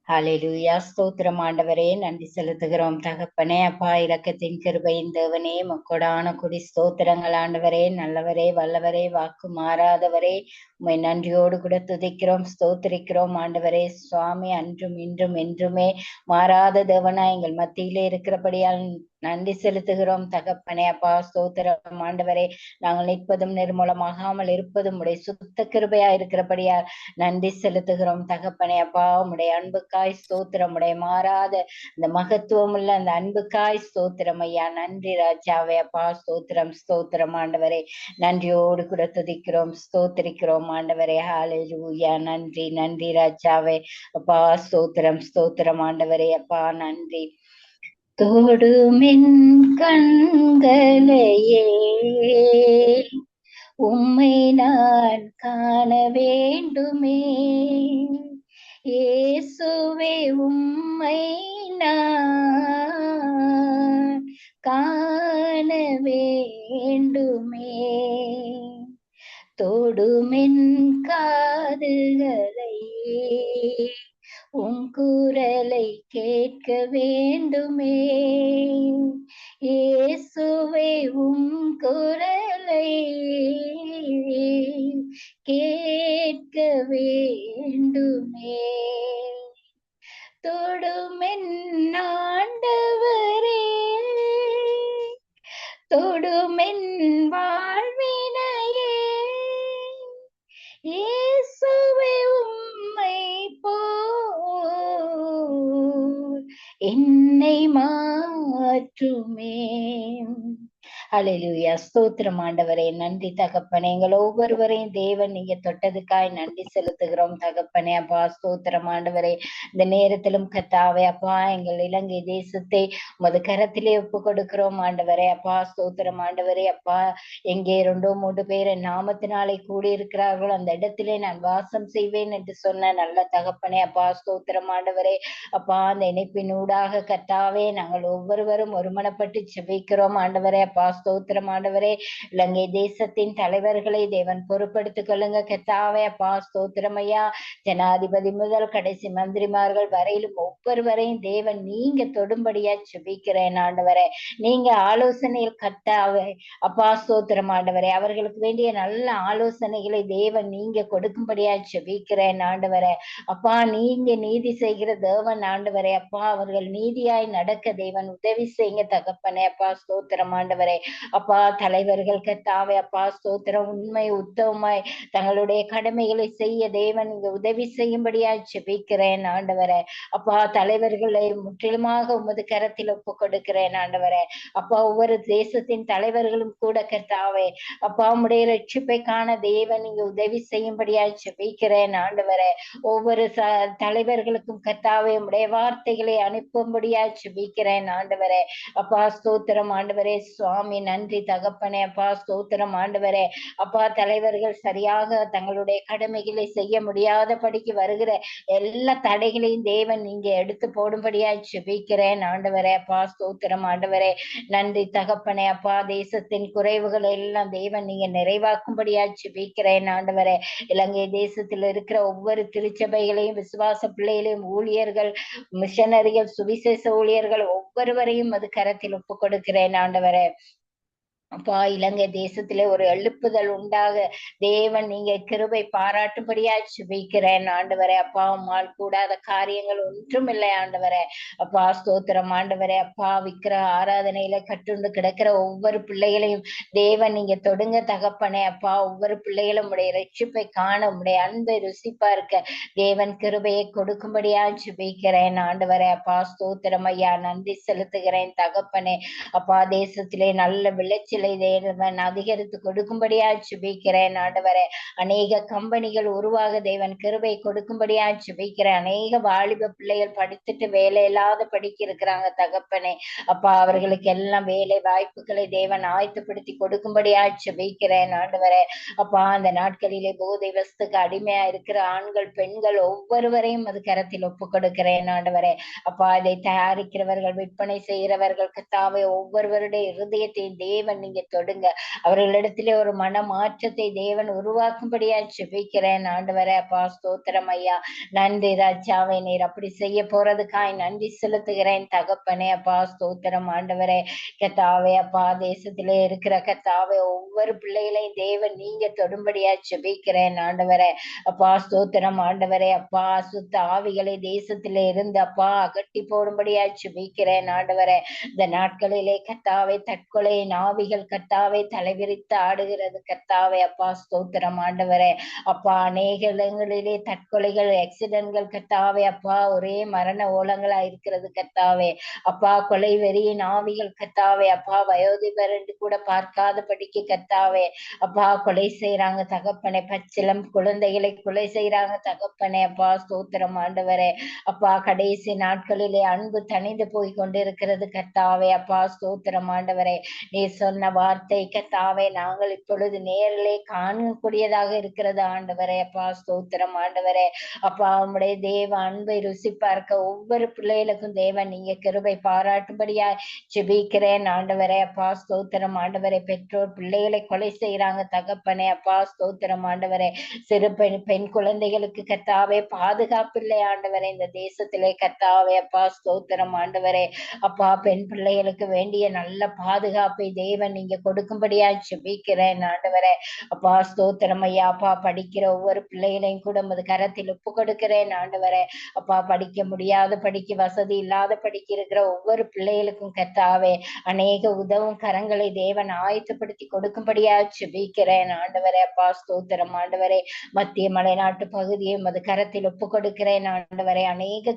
ஹல்லேலூயா. ஸ்தோத்திரம் ஆண்டவரே, நன்றி செலுத்துகிறோம் தகப்பனே. அப்பா, இரக்கத்தின் கிருபையின் தேவனே, மக்கோடான குடி ஸ்தோத்திரங்கள் ஆண்டவரே. நல்லவரே, வல்லவரே, வாக்கு மாறாதவரே, உம்மை நன்றியோடு கூட துதிக்கிறோம், ஸ்தோத்திரிக்கிறோம் ஆண்டவரே. சுவாமி, அன்றும் இன்றும் என்றுமே மாறாத தேவனா எங்கள் மத்தியிலே இருக்கிறபடியால் நன்றி செலுத்துகிறோம் தகப்பனே. அப்பா, ஸ்தோத்திரம் ஆண்டவரே. நாங்கள் நிற்பதும் நிர்மூலமாகாமல் இருப்பதும் உடைய சுத்த கிருபையா இருக்கிறபடியால் நன்றி செலுத்துகிறோம் தகப்பனே. அப்பா, உடைய அன்புக்காய் ஸ்தோத்திரம், உடைய மாறாத இந்த மகத்துவம் உள்ள அந்த அன்புக்காய் ஸ்தோத்திரம் ஐயா. நன்றி ராஜாவே. அப்பா, ஸ்தோத்திரம் ஸ்தோத்திரம் ஆண்டவரே. நன்றியோடு கூட துதிக்கிறோம், ஸ்தோத்திரிக்கிறோம் ஆண்டவரே. ஹல்லேலூயா. நன்றி நன்றி ராஜாவே. அப்பா, ஸ்தோத்திரம் ஸ்தோத்திரம் ஆண்டவரே. அப்பா, நன்றி. தொடுமென் கண்களையே உம்மை நான் காண வேண்டுமே, இயேசுவே உம்மை நான் காண வேண்டுமே. தொடுமென் காதுகளை உம் குரலை கேட்க வேண்டுமே, இயேசுவே உம் குரலை கேட்க வேண்டுமே. தொடுமென் ஆண்டவரே, தொடுமென் வாழ்வினையே, இயேசுவே உம்மை போல் என்னை மாற்றுமே. ஹalleluya. ஸ்தோத்திரம் ஆண்டவரே. நன்றி தகப்பனே. எங்கள் ஒவ்வொருவரையும் தேவன் நீங்க தொட்டதுக்காய் நன்றி செலுத்துகிறோம் தகப்பனே. அப்பா ஸ்தோத்திரம் ஆண்டவரே. இந்த நேரத்திலும் கர்த்தாவே அப்பா எங்கள் இலங்கை தேசத்தை உமது கரத்திலே ஒப்பு கொடுக்கிறோம் ஆண்டவரே. அப்பா ஸ்தோத்திரம் ஆண்டவரே. அப்பா எங்கே 2 3 பேர் என் நாமத்தினாலே கூடியிருக்கிறார்களோ அந்த இடத்திலே நான் வாசம் செய்வேன் என்று சொன்ன நல்ல தகப்பனே. அப்பா ஸ்தோத்திரம் ஆண்டவரே. அப்பா அந்த இணைப்பின் ஊடாக கர்த்தாவே நாங்கள் ஒவ்வொருவரும் ஒருமனப்பட்டு ஜெபிக்கிறோம் ஆண்டவரே. அப்பா ஸ்தோத்திரம் ஆண்டவரே. இலங்கை தேசத்தின் தலைவர்களை தேவன் பொறுப்படுத்திக் கொள்ளுங்க கர்த்தாவே. அப்பா ஸ்தோத்திரம் ஐயா. ஜனாதிபதி முதல் கடைசி மந்திரிமார்கள் வரையிலும் ஒவ்வொருவரையும் தேவன் நீங்க தொடும்படியா ஜெபிக்கிறேன் ஆண்டவரே. நீங்க ஆலோசனையில் கர்த்தாவே அப்பா ஸ்தோத்திரம் ஆண்டவரே. அவர்களுக்கு வேண்டிய நல்ல ஆலோசனைகளை தேவன் நீங்க கொடுக்கும்படியா ஜெபிக்கிறேன் ஆண்டவரே. அப்பா நீங்க நீதி செய்கிற தேவன் ஆண்டவரே. அப்பா அவர்கள் நீதியாய் நடக்க தேவன் உதவி செய்யுங்க தகப்பனே. அப்பா ஸ்தோத்திரம் ஆண்டவரே. அப்பா தலைவர்கள் கர்த்தாவே அப்பா ஸ்தோத்திரம் உண்மை உத்தவமாய் தங்களுடைய கடமைகளை செய்ய தேவன் இங்க உதவி செய்யும்படியா ஜெபிக்கிறேன் ஆண்டவரே. அப்பா தலைவர்களை முற்றிலுமாக உமது கரத்தில் ஒப்பு கொடுக்கிறேன் ஆண்டவரே. அப்பா ஒவ்வொரு தேசத்தின் தலைவர்களும் கூட கர்த்தாவே அப்பா உம்முடைய ரட்சிப்பை காண தேவன் இங்க உதவி செய்யும்படியா ஜெபிக்கிறேன் ஆண்டவரே. ஒவ்வொரு தலைவர்களுக்கும் கர்த்தாவே உம்முடைய வார்த்தைகளை அனுப்பும்படியா ஜெபிக்கிறேன் ஆண்டவரே. அப்பா ஸ்தோத்திரம் ஆண்டவரே. சுவாமி நன்றி தகப்பனே. அப்பா ஸ்தோத்திரம் ஆண்டவரே. அப்பா தலைவர்கள் சரியாக தங்களுடைய கடமைகளை செய்ய முடியாதபடிக்கு வருகிற எல்லா தடைகளையும் தேவன் நீங்க எடுத்து போடும்படியா ஜெபிக்கிறேன் ஆண்டவரே. அப்பா ஸ்தோத்திரம் ஆண்டவரே. நன்றி தகப்பனே. அப்பா தேசத்தின் குறைவுகளை எல்லாம் தேவன் நீங்க நிறைவாக்கும்படியா ஜெபிக்கிறேன் ஆண்டவரே. இலங்கை தேசத்தில் இருக்கிற ஒவ்வொரு திருச்சபைகளையும் விசுவாச பிள்ளைகளையும் ஊழியர்கள் மிஷனரிகள் சுவிசேஷ ஊழியர்கள் ஒவ்வொருவரையும் அது கரத்தில் ஒப்பு கொடுக்கிறேன் ஆண்டவரே. அப்பா இலங்கை தேசத்திலே ஒரு எழுப்புதல் உண்டாக தேவன் நீங்க கிருபை பாராட்டும்படியா ஜெபிக்கிறேன் ஆண்டவரே. அப்பா உம்மால் கூடாத காரியங்கள் ஒன்றும் இல்லை ஆண்டவரே. அப்பா ஸ்தோத்திரம் ஆண்டவரே. அப்பா விக்கிர ஆராதனையில கட்டுண்டு கிடக்கிற ஒவ்வொரு பிள்ளைகளையும் தேவன் நீங்க தொடுங்க தகப்பனே. அப்பா ஒவ்வொரு பிள்ளைகளும் உடைய ரட்சிப்பை காண உடைய அன்பை ருசிப்பா இருக்க தேவன் கிருபையை கொடுக்கும்படியா ஜெபிக்கிறேன் ஆண்டவரே. அப்பா ஸ்தோத்திரம் ஐயா. நன்றி செலுத்துகிறேன் தகப்பனே. அப்பா தேசத்திலே நல்ல விளைச்சலை தேவன் அதிகரித்து கொடுக்கும்படியா ஜெபிக்கிறேன் ஆண்டவரே. அநேக கம்பெனிகள் உருவாக தேவன் கிருபை கொடுக்கும்படியா ஜெபிக்கிறேன். அநேக வாலிப பிள்ளைகள் படித்துட்டு வேலை இல்லாத படிக்க இருக்கிறாங்க தகப்பனே. அப்பா அவர்களுக்கு எல்லாம் வேலை வாய்ப்புகளை தேவன் ஆயத்தப்படுத்தி கொடுக்கும்படியா ஜெபிக்கிறேன் ஆண்டவரே. அப்பா அந்த நாட்களிலே போதை வஸ்துக்கு அடிமையா இருக்கிற ஆண்கள் பெண்கள் ஒவ்வொருவரையும் அது கரத்தில் ஒப்பு கொடுக்கிறேன் ஆண்டவரே. அப்பா இதை தயாரிக்கிறவர்கள் விற்பனை செய்கிறவர்கள் கர்த்தாவே ஒவ்வொருவருடைய இருதயத்தையும் தேவன் நீங்க தொடுங்க. அவர்களிடத்திலே ஒரு மன மாற்றத்தை தேவன் உருவாக்கும்படியா ஜெபிக்கிறேன் ஆண்டவரே. அப்பா ஸ்தோத்திரம் ஐயா. நன்றி ராஜாவே. நீர் அப்படி செய்ய போறதுக்காய் நன்றி செலுத்துகிறேன் தகப்பனே. அப்பா ஸ்தோத்திரம் ஆண்டவரே. கர்த்தாவே அப்பா தேசத்திலே இருக்கிற கர்த்தாவே ஒவ்வொரு பிள்ளைகளையும் தேவன் நீங்க தொடும்படியா ஜெபிக்கிறேன் ஆண்டவரே. அப்பா ஸ்தோத்திரம் ஆண்டவரே. அப்பா சுத்த ஆவிகளை தேசத்திலே இருந்து அப்பா அகட்டி போடும்படியா ஜெபிக்கிறேன் ஆண்டவரே. இந்த நாட்களிலே கர்த்தாவே தற்கொலை ஆவிகள் கர்த்தாவே தலைவிரித்து ஆடுகிறது கர்த்தாவே. அப்பா ஸ்தோத்திரம் ஆண்டவரே. அப்பா அநேக இடங்களிலே தற்கொலைகள் ஆக்சிடென்ட்கள் கர்த்தாவே அப்பா ஒரே மரண ஓலங்களா இருக்கிறது கர்த்தாவே. அப்பா கொலை வெறியின் ஆவிகள் கர்த்தாவே அப்பா வயோதிபர் என்று கூட பார்க்காதபடிக்கு கர்த்தாவே அப்பா கொலை செய்யறாங்க தகப்பனே. பச்சிலம் குழந்தைகளை கொலை செய்யறாங்க தகப்பனே. அப்பா ஸ்தோத்திரம் ஆண்டவரே. அப்பா கடைசி நாட்களிலே அன்பு தணிந்து போய் கொண்டிருக்கிறது கர்த்தாவே. அப்பா ஸ்தோத்திரம் ஆண்டவரே. நீ சொன்ன வார்த்தை கர்த்தாவே நாங்கள் இப்பொழுது நேரிலே காணக்கூடியதாக இருக்கிறது ஆண்டவரே. அப்பா ஸ்தோத்திரம் ஆண்டவரே. அப்பா உம்முடைய தேவ அன்பை ருசி பார்க்க ஒவ்வொரு பிள்ளைகளுக்கும் தேவன் நீங்க கிருபை பாராட்டும்படியா ஜெபிக்கிறேன் ஆண்டவரே. அப்பா ஸ்தோத்திரம் ஆண்டவரே. பெற்றோர் பிள்ளைகளை கொலை செய்யறாங்க தகப்பனே. அப்பா ஸ்தோத்திரம் ஆண்டவரே. சிறு பெண் குழந்தைகளுக்கு கர்த்தாவே பாதுகாப்பு இல்லை ஆண்டவரே இந்த தேசத்திலே கர்த்தாவே. அப்பா ஸ்தோத்திரம் ஆண்டவரே. அப்பா பெண் பிள்ளைகளுக்கு வேண்டிய நல்ல பாதுகாப்பை தேவன் நீங்க கொடுக்கும்படியா ஜெபிக்கிறேன் ஆண்டவரே. அப்பா ஸ்தோத்திரம் ஐயா. அப்பா படிக்கிற ஒவ்வொரு பிள்ளைகளையும் கூட உமது கரத்தில் ஒப்பு கொடுக்கிறேன் ஆண்டவரே. அப்பா படிக்க முடியாத படிக்க வசதி இல்லாத படிக்க இருக்கிற ஒவ்வொரு பிள்ளைகளுக்கும் கர்த்தாவே அநேக உதவும் கரங்களை தேவன் ஆயத்தப்படுத்தி கொடுக்கும்படியா ஜெபிக்கிறேன் ஆண்டவரே. அப்பா ஸ்தோத்திரம் ஆண்டவரே. மத்திய மலைநாட்டு பகுதியை உமது கரத்தில் ஒப்பு கொடுக்கிறேன் ஆண்டவரே. அநேக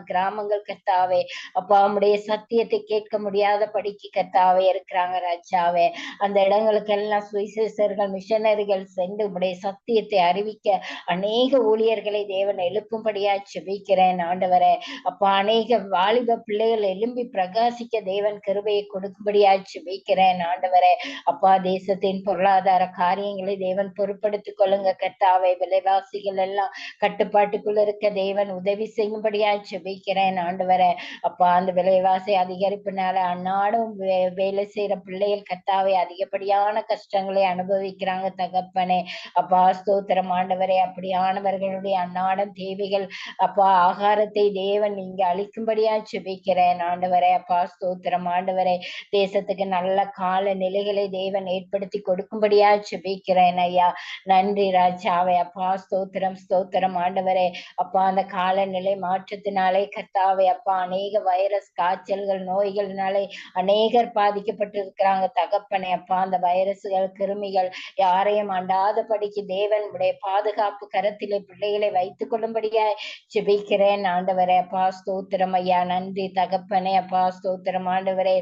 கிராமங்கள் கர்த்தாவே அப்பா உம்முடைய சத்தியத்தை கேட்க முடியாத படிக்க கர்த்தாவே இருக்கிறாங்க ராஜாவே. கர்த்தாவே. அந்த இடங்களுக்கெல்லாம் சுவிசேஷர்கள் மிஷனரிகள் சென்று உடைய சத்தியத்தை அறிவிக்க அநேக ஊழியர்களை தேவன் எழுப்பும்படியா செபிக்கிறேன் ஆண்டவரே. அப்பா அநேக வாலிப பிள்ளைகள் எழும்பி பிரகாசிக்க தேவன் கிருபையை கொடுக்கும்படியா செபிக்கிறேன் ஆண்டவரே. அப்பா தேசத்தின் பொருளாதார காரியங்களை தேவன் பொறுப்படுத்திக் கொள்ளுங்க கர்த்தாவே. விலைவாசிகள் எல்லாம் கட்டுப்பாட்டுக்குள்ள இருக்க தேவன் உதவி செய்யும்படியா செபிக்கிறேன் ஆண்டவரே. அப்பா அந்த விலைவாசி அதிகரிப்புனால அன்னாடும் வேலை செய்யற பிள்ளைகள் கர்த்தாவே அதிகப்படியான கஷ்டங்களை அனுபவிக்கிறாங்க தகப்பனே. அப்பா ஸ்தோத்திரம் ஆண்டவரே. அப்படியானவர்களுடைய அன்னாடம் தேவைகள் அப்பா ஆகாரத்தை தேவன் நீங்க அளிக்கும்படியா செபிக்கிறேன் ஆண்டவரே. அப்பா ஸ்தோத்திரம் ஆண்டவரே. தேசத்துக்கு நல்ல கால நிலைகளை தேவன் ஏற்படுத்தி கொடுக்கும்படியா செபிக்கிறேன் ஐயா. நன்றி ராஜாவே. அப்பா ஸ்தோத்திரம் ஸ்தோத்திரம் ஆண்டவரே. அப்பா அந்த காலநிலை மாற்றத்தினாலே கர்த்தாவே அப்பா அநேக வைரஸ் காய்ச்சல்கள் நோய்கள்னாலே அநேகர் பாதிக்கப்பட்டு இருக்கிறாங்க தகப்பனே. அப்பா அந்த வைரஸ்கள் கிருமிகள் யாரையும் அண்டாதபடிக்கு தேவன் உடைய பாதுகாப்பு கரத்திலே பிள்ளைகளை வைத்துக் கொள்ளும்படியா ஜெபிக்கிறேன் ஆண்டவரே. அப்பா ஸ்தோத்திரம் ஐயா. நன்றி தகப்பனே. அப்பா ஸ்தோத்திரம் ஆண்டவரே.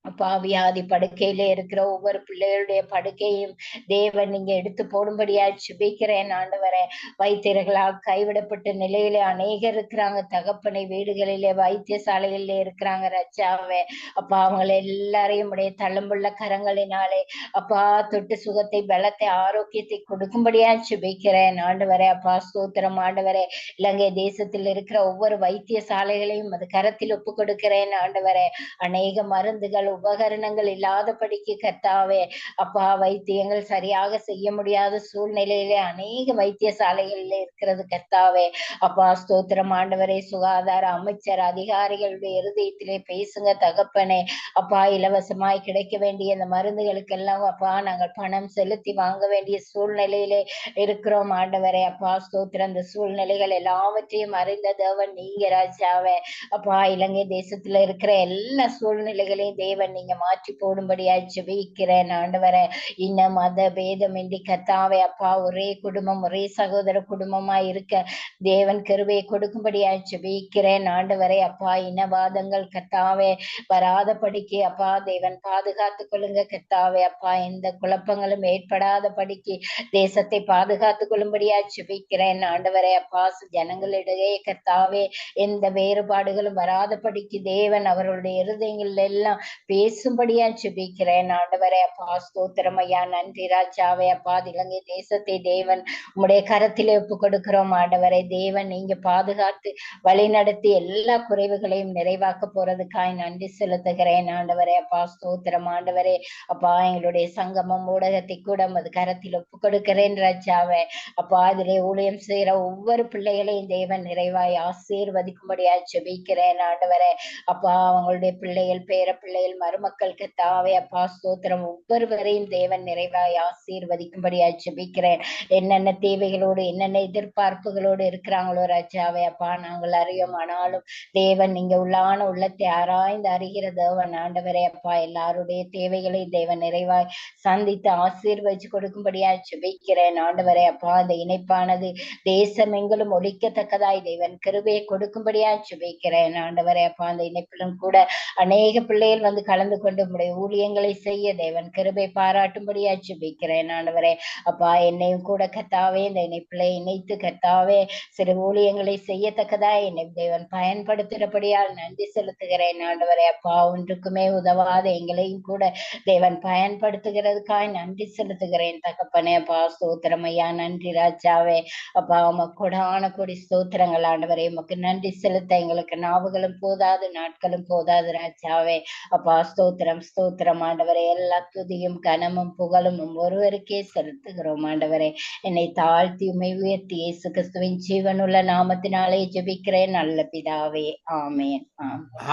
அப்பா வியாதி படுக்கையில இருக்கிற ஒவ்வொரு பிள்ளைகளுடைய படுக்கையும் தேவன் நீங்க எடுத்து போடும்படியா ஜெபிக்கிறேன் ஆண்டவரே. வைத்தியர்களால் கைவிடப்பட்ட நிலையில அநேகர் இருக்கிறாங்க தகப்பனை. வீடுகளிலே வைத்தியசாலைகளிலே இருக்கிறாங்க ரச்சாவே. அப்பா அவங்களை எல்லாரையும் உடைய தள்ளும்புள்ள கரங்களினாலே அப்பா தொட்டு சுகத்தை பலத்தை ஆரோக்கியத்தை கொடுக்கும்படியா ஜெபிக்கிறேன் ஆண்டவரே. அப்பா ஸ்தோத்திரம் ஆண்டவரே. இலங்கை தேசத்தில் இருக்கிற ஒவ்வொரு வைத்தியசாலைகளையும் அது கரத்தில் ஒப்பு கொடுக்கிறேன் ஆண்டவரே. அநேக மருந்துகள் உபகரணங்கள் இல்லாதபடிக்கு கர்த்தாவே அப்பா வைத்தியங்கள் சரியாக செய்ய முடியாத சூழ்நிலையிலே அநேக வைத்தியசாலைகளில் இருக்கிறது கர்த்தாவே. அப்பா ஸ்தோத்திரம் ஆண்டவரே. சுகாதார அமைச்சர் அதிகாரிகளுடைய இருதயத்திலே பேசுங்க தகப்பனே. அப்பா இலவசமாய் கிடைக்க வேண்டிய இந்த மருந்துகளுக்கெல்லாம் அப்பா நாங்கள் பணம் செலுத்தி வாங்க வேண்டிய சூழ்நிலையிலே இருக்கிறோம் ஆண்டவரே. அப்பா ஸ்தோத்திரம். இந்த சூழ்நிலைகள் எல்லாவற்றையும் அறிந்த தேவன் நீங்க ராஜாவே. அப்பா இலங்கை தேசத்துல இருக்கிற எல்லா சூழ்நிலைகளையும் தேவன் நீங்க மாற்றி போடும்படியா ஜெபிக்கிறேன் ஆண்டவரே. இன்னும் மத பேதமின்றி கர்த்தாவே அப்பா ஒரே குடும்பம் ஒரே சகோதர குடும்பமா இருக்க தேவன் கிருபையை கொடுக்கும்படியா ஜெபிக்கிறேன் ஆண்டவரே. அப்பா இனவாதங்கள் கர்த்தாவே வராதபடிக்கு அப்பா தேவன் பாதுகாத்துக் கொள்ளுங்க கர்த்தாவே. அப்பா எந்த குழப்பங்களும் ஏற்படாதபடிக்கு தேசத்தை பாதுகாத்துக் கொள்ளும்படியா ஜெபிக்கிறேன் ஆண்டவரே. அப்பா ஜனங்களிடையே கர்த்தாவே எந்த வேறுபாடுகளும் வராதபடிக்கு தேவன் அவர்களுடைய இருதயங்கள் எல்லாம் பேசும்படியா ஜெபிக்கிறேன் ஆண்டவரே. அப்பா ஸ்தோத்திரம் ஐயா. நன்றி ராஜாவே. அப்பா இலங்கை தேசத்தை தேவன் உம்முடைய கரத்திலே ஒப்பு கொடுக்கிறோம் ஆண்டவரே. தேவன் நீங்க பாதுகாத்து வழி நடத்தி எல்லா குறைவுகளையும் நிறைவாக்க போறதுக்காய் நன்றி செலுத்துகிறேன் ஆண்டவரே. அப்பா ஸ்தோத்திரம் ஆண்டவரே. அப்பா எங்களுடைய சங்கமம் ஊடகத்தை கூட அது கரத்தில் ஒப்பு கொடுக்கிறேன் ராஜாவே. அப்பா அதிலே ஊழியம் செய்யற ஒவ்வொரு பிள்ளைகளையும் தேவன் நிறைவாய் ஆசீர்வதிக்கும்படியா ஜெபிக்கிறேன் ஆண்டவரே. அப்பா அவங்களுடைய பிள்ளைகள் பேர பிள்ளைகள் மருமக்கள் கர்த்தாவே அப்பா ஸ்தோத்திரம் ஒவ்வொருவரையும் தேவன் நிறைவாய் ஆசீர்வதிக்கும்படியா ஜெபிக்கிறேன். என்னென்ன தேவைகளோடு என்னென்ன எதிர்பார்ப்புகளோடு இருக்கிறாங்களோ ராஜாவே அப்பா நாங்கள் அறியோம். ஆனாலும் தேவன் நீங்க உள்ளான உள்ளத்தை ஆராய்ந்து அறிகிற தேவன் ஆண்டவரே. அப்பா எல்லாருடைய தேவைகளை தேவன் நிறைவாய் சந்தித்து ஆசீர்வதிச்சு கொடுக்கும்படியா ஜெபிக்கிறேன் ஆண்டவரே. அப்பா அந்த இணைப்பானது தேசம் எங்களும் ஒழிக்கத்தக்கதாய் தேவன் கிருபையை கொடுக்கும்படியா ஜெபிக்கிறேன் ஆண்டவரே. அப்பா அந்த இணைப்பிலும் கூட அநேக பிள்ளைகள் வந்து கலந்து கொண்டு உடைய ஊழியங்களை செய்ய தேவன் கிருபை பாராட்டும்படியா ஜெபிக்கிறேன் ஆண்டவரே. அப்பா என்னையும் கூட கர்த்தாவே இந்த இணைப்பிலை இணைத்து கர்த்தாவே சிறு ஊழியங்களை செய்யத்தக்கதா என்னை தேவன் பயன்படுத்துகிறபடியால் நன்றி செலுத்துகிறேன் ஆண்டவரே. அப்பா ஒன்றுக்குமே உதவாத எங்களையும் கூட தேவன் பயன்படுத்துகிறதுக்காய் நன்றி செலுத்துகிறேன் தகப்பனே. அப்பா ஸ்தோத்திரம் ஐயா. நன்றி ராஜாவே. அப்பா உமக்கூடான கொடி ஸ்தோத்திரங்கள் ஆண்டவரே. உமக்கு நன்றி செலுத்த எங்களுக்கு நாவுகளும் போதாது நாட்களும் போதாது ராஜாவே. அப்பா ஸ்தோத்திரம் ஸ்தோத்திரம் ஆண்டவரே. எல்லா துதியும் கனமும் புகழும் ஒருவருக்கே செலுத்துகிறோம் ஆண்டவரே. என்னை தாழ்த்தி உம்மை உயர்த்தி இயேசு கிறிஸ்துவின் ஜீவனுள்ள நாமத்தினாலே ஜெபிக்கிறேன் நல்ல பிதாவே. ஆமேன்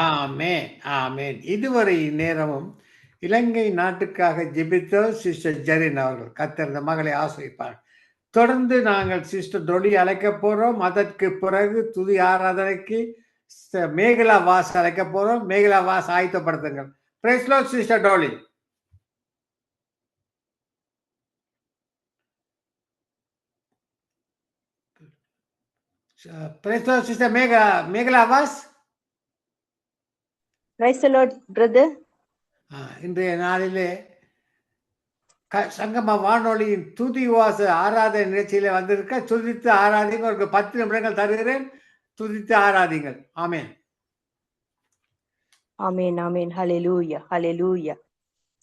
ஆமேன் ஆமேன். இதுவரை நேரமும் இலங்கை நாட்டுக்காக ஜெபித்த சிஸ்டர் ஜெரின் அவர்கள் கர்த்தர் இந்த மகளை ஆசிரிப்பார். தொடர்ந்து நாங்கள் சிஸ்டர் டொலி அழைக்க போறோம். அதற்கு பிறகு துதி ஆராதனைக்கு மேகலா வாஸ் அழைக்க போறோம். மேகலா வாஸ் ஆயத்தப்படுத்துங்கள். Praise Lord sister Dolly. Praise Lord sister Megala Vas. Praise the Lord, brother. இன்றைய நாளிலே சங்கம வானொலியின் துதி உவாச ஆராதனை நிகழ்ச்சியில வந்திருக்க துதித்து ஆராதிங்க. ஒரு 10 நிமிடங்கள் தருகிறேன். துதித்து ஆராதிங்கள். ஆமென். ஆமேன் ஆமேன். ஹalleluya ஹalleluya.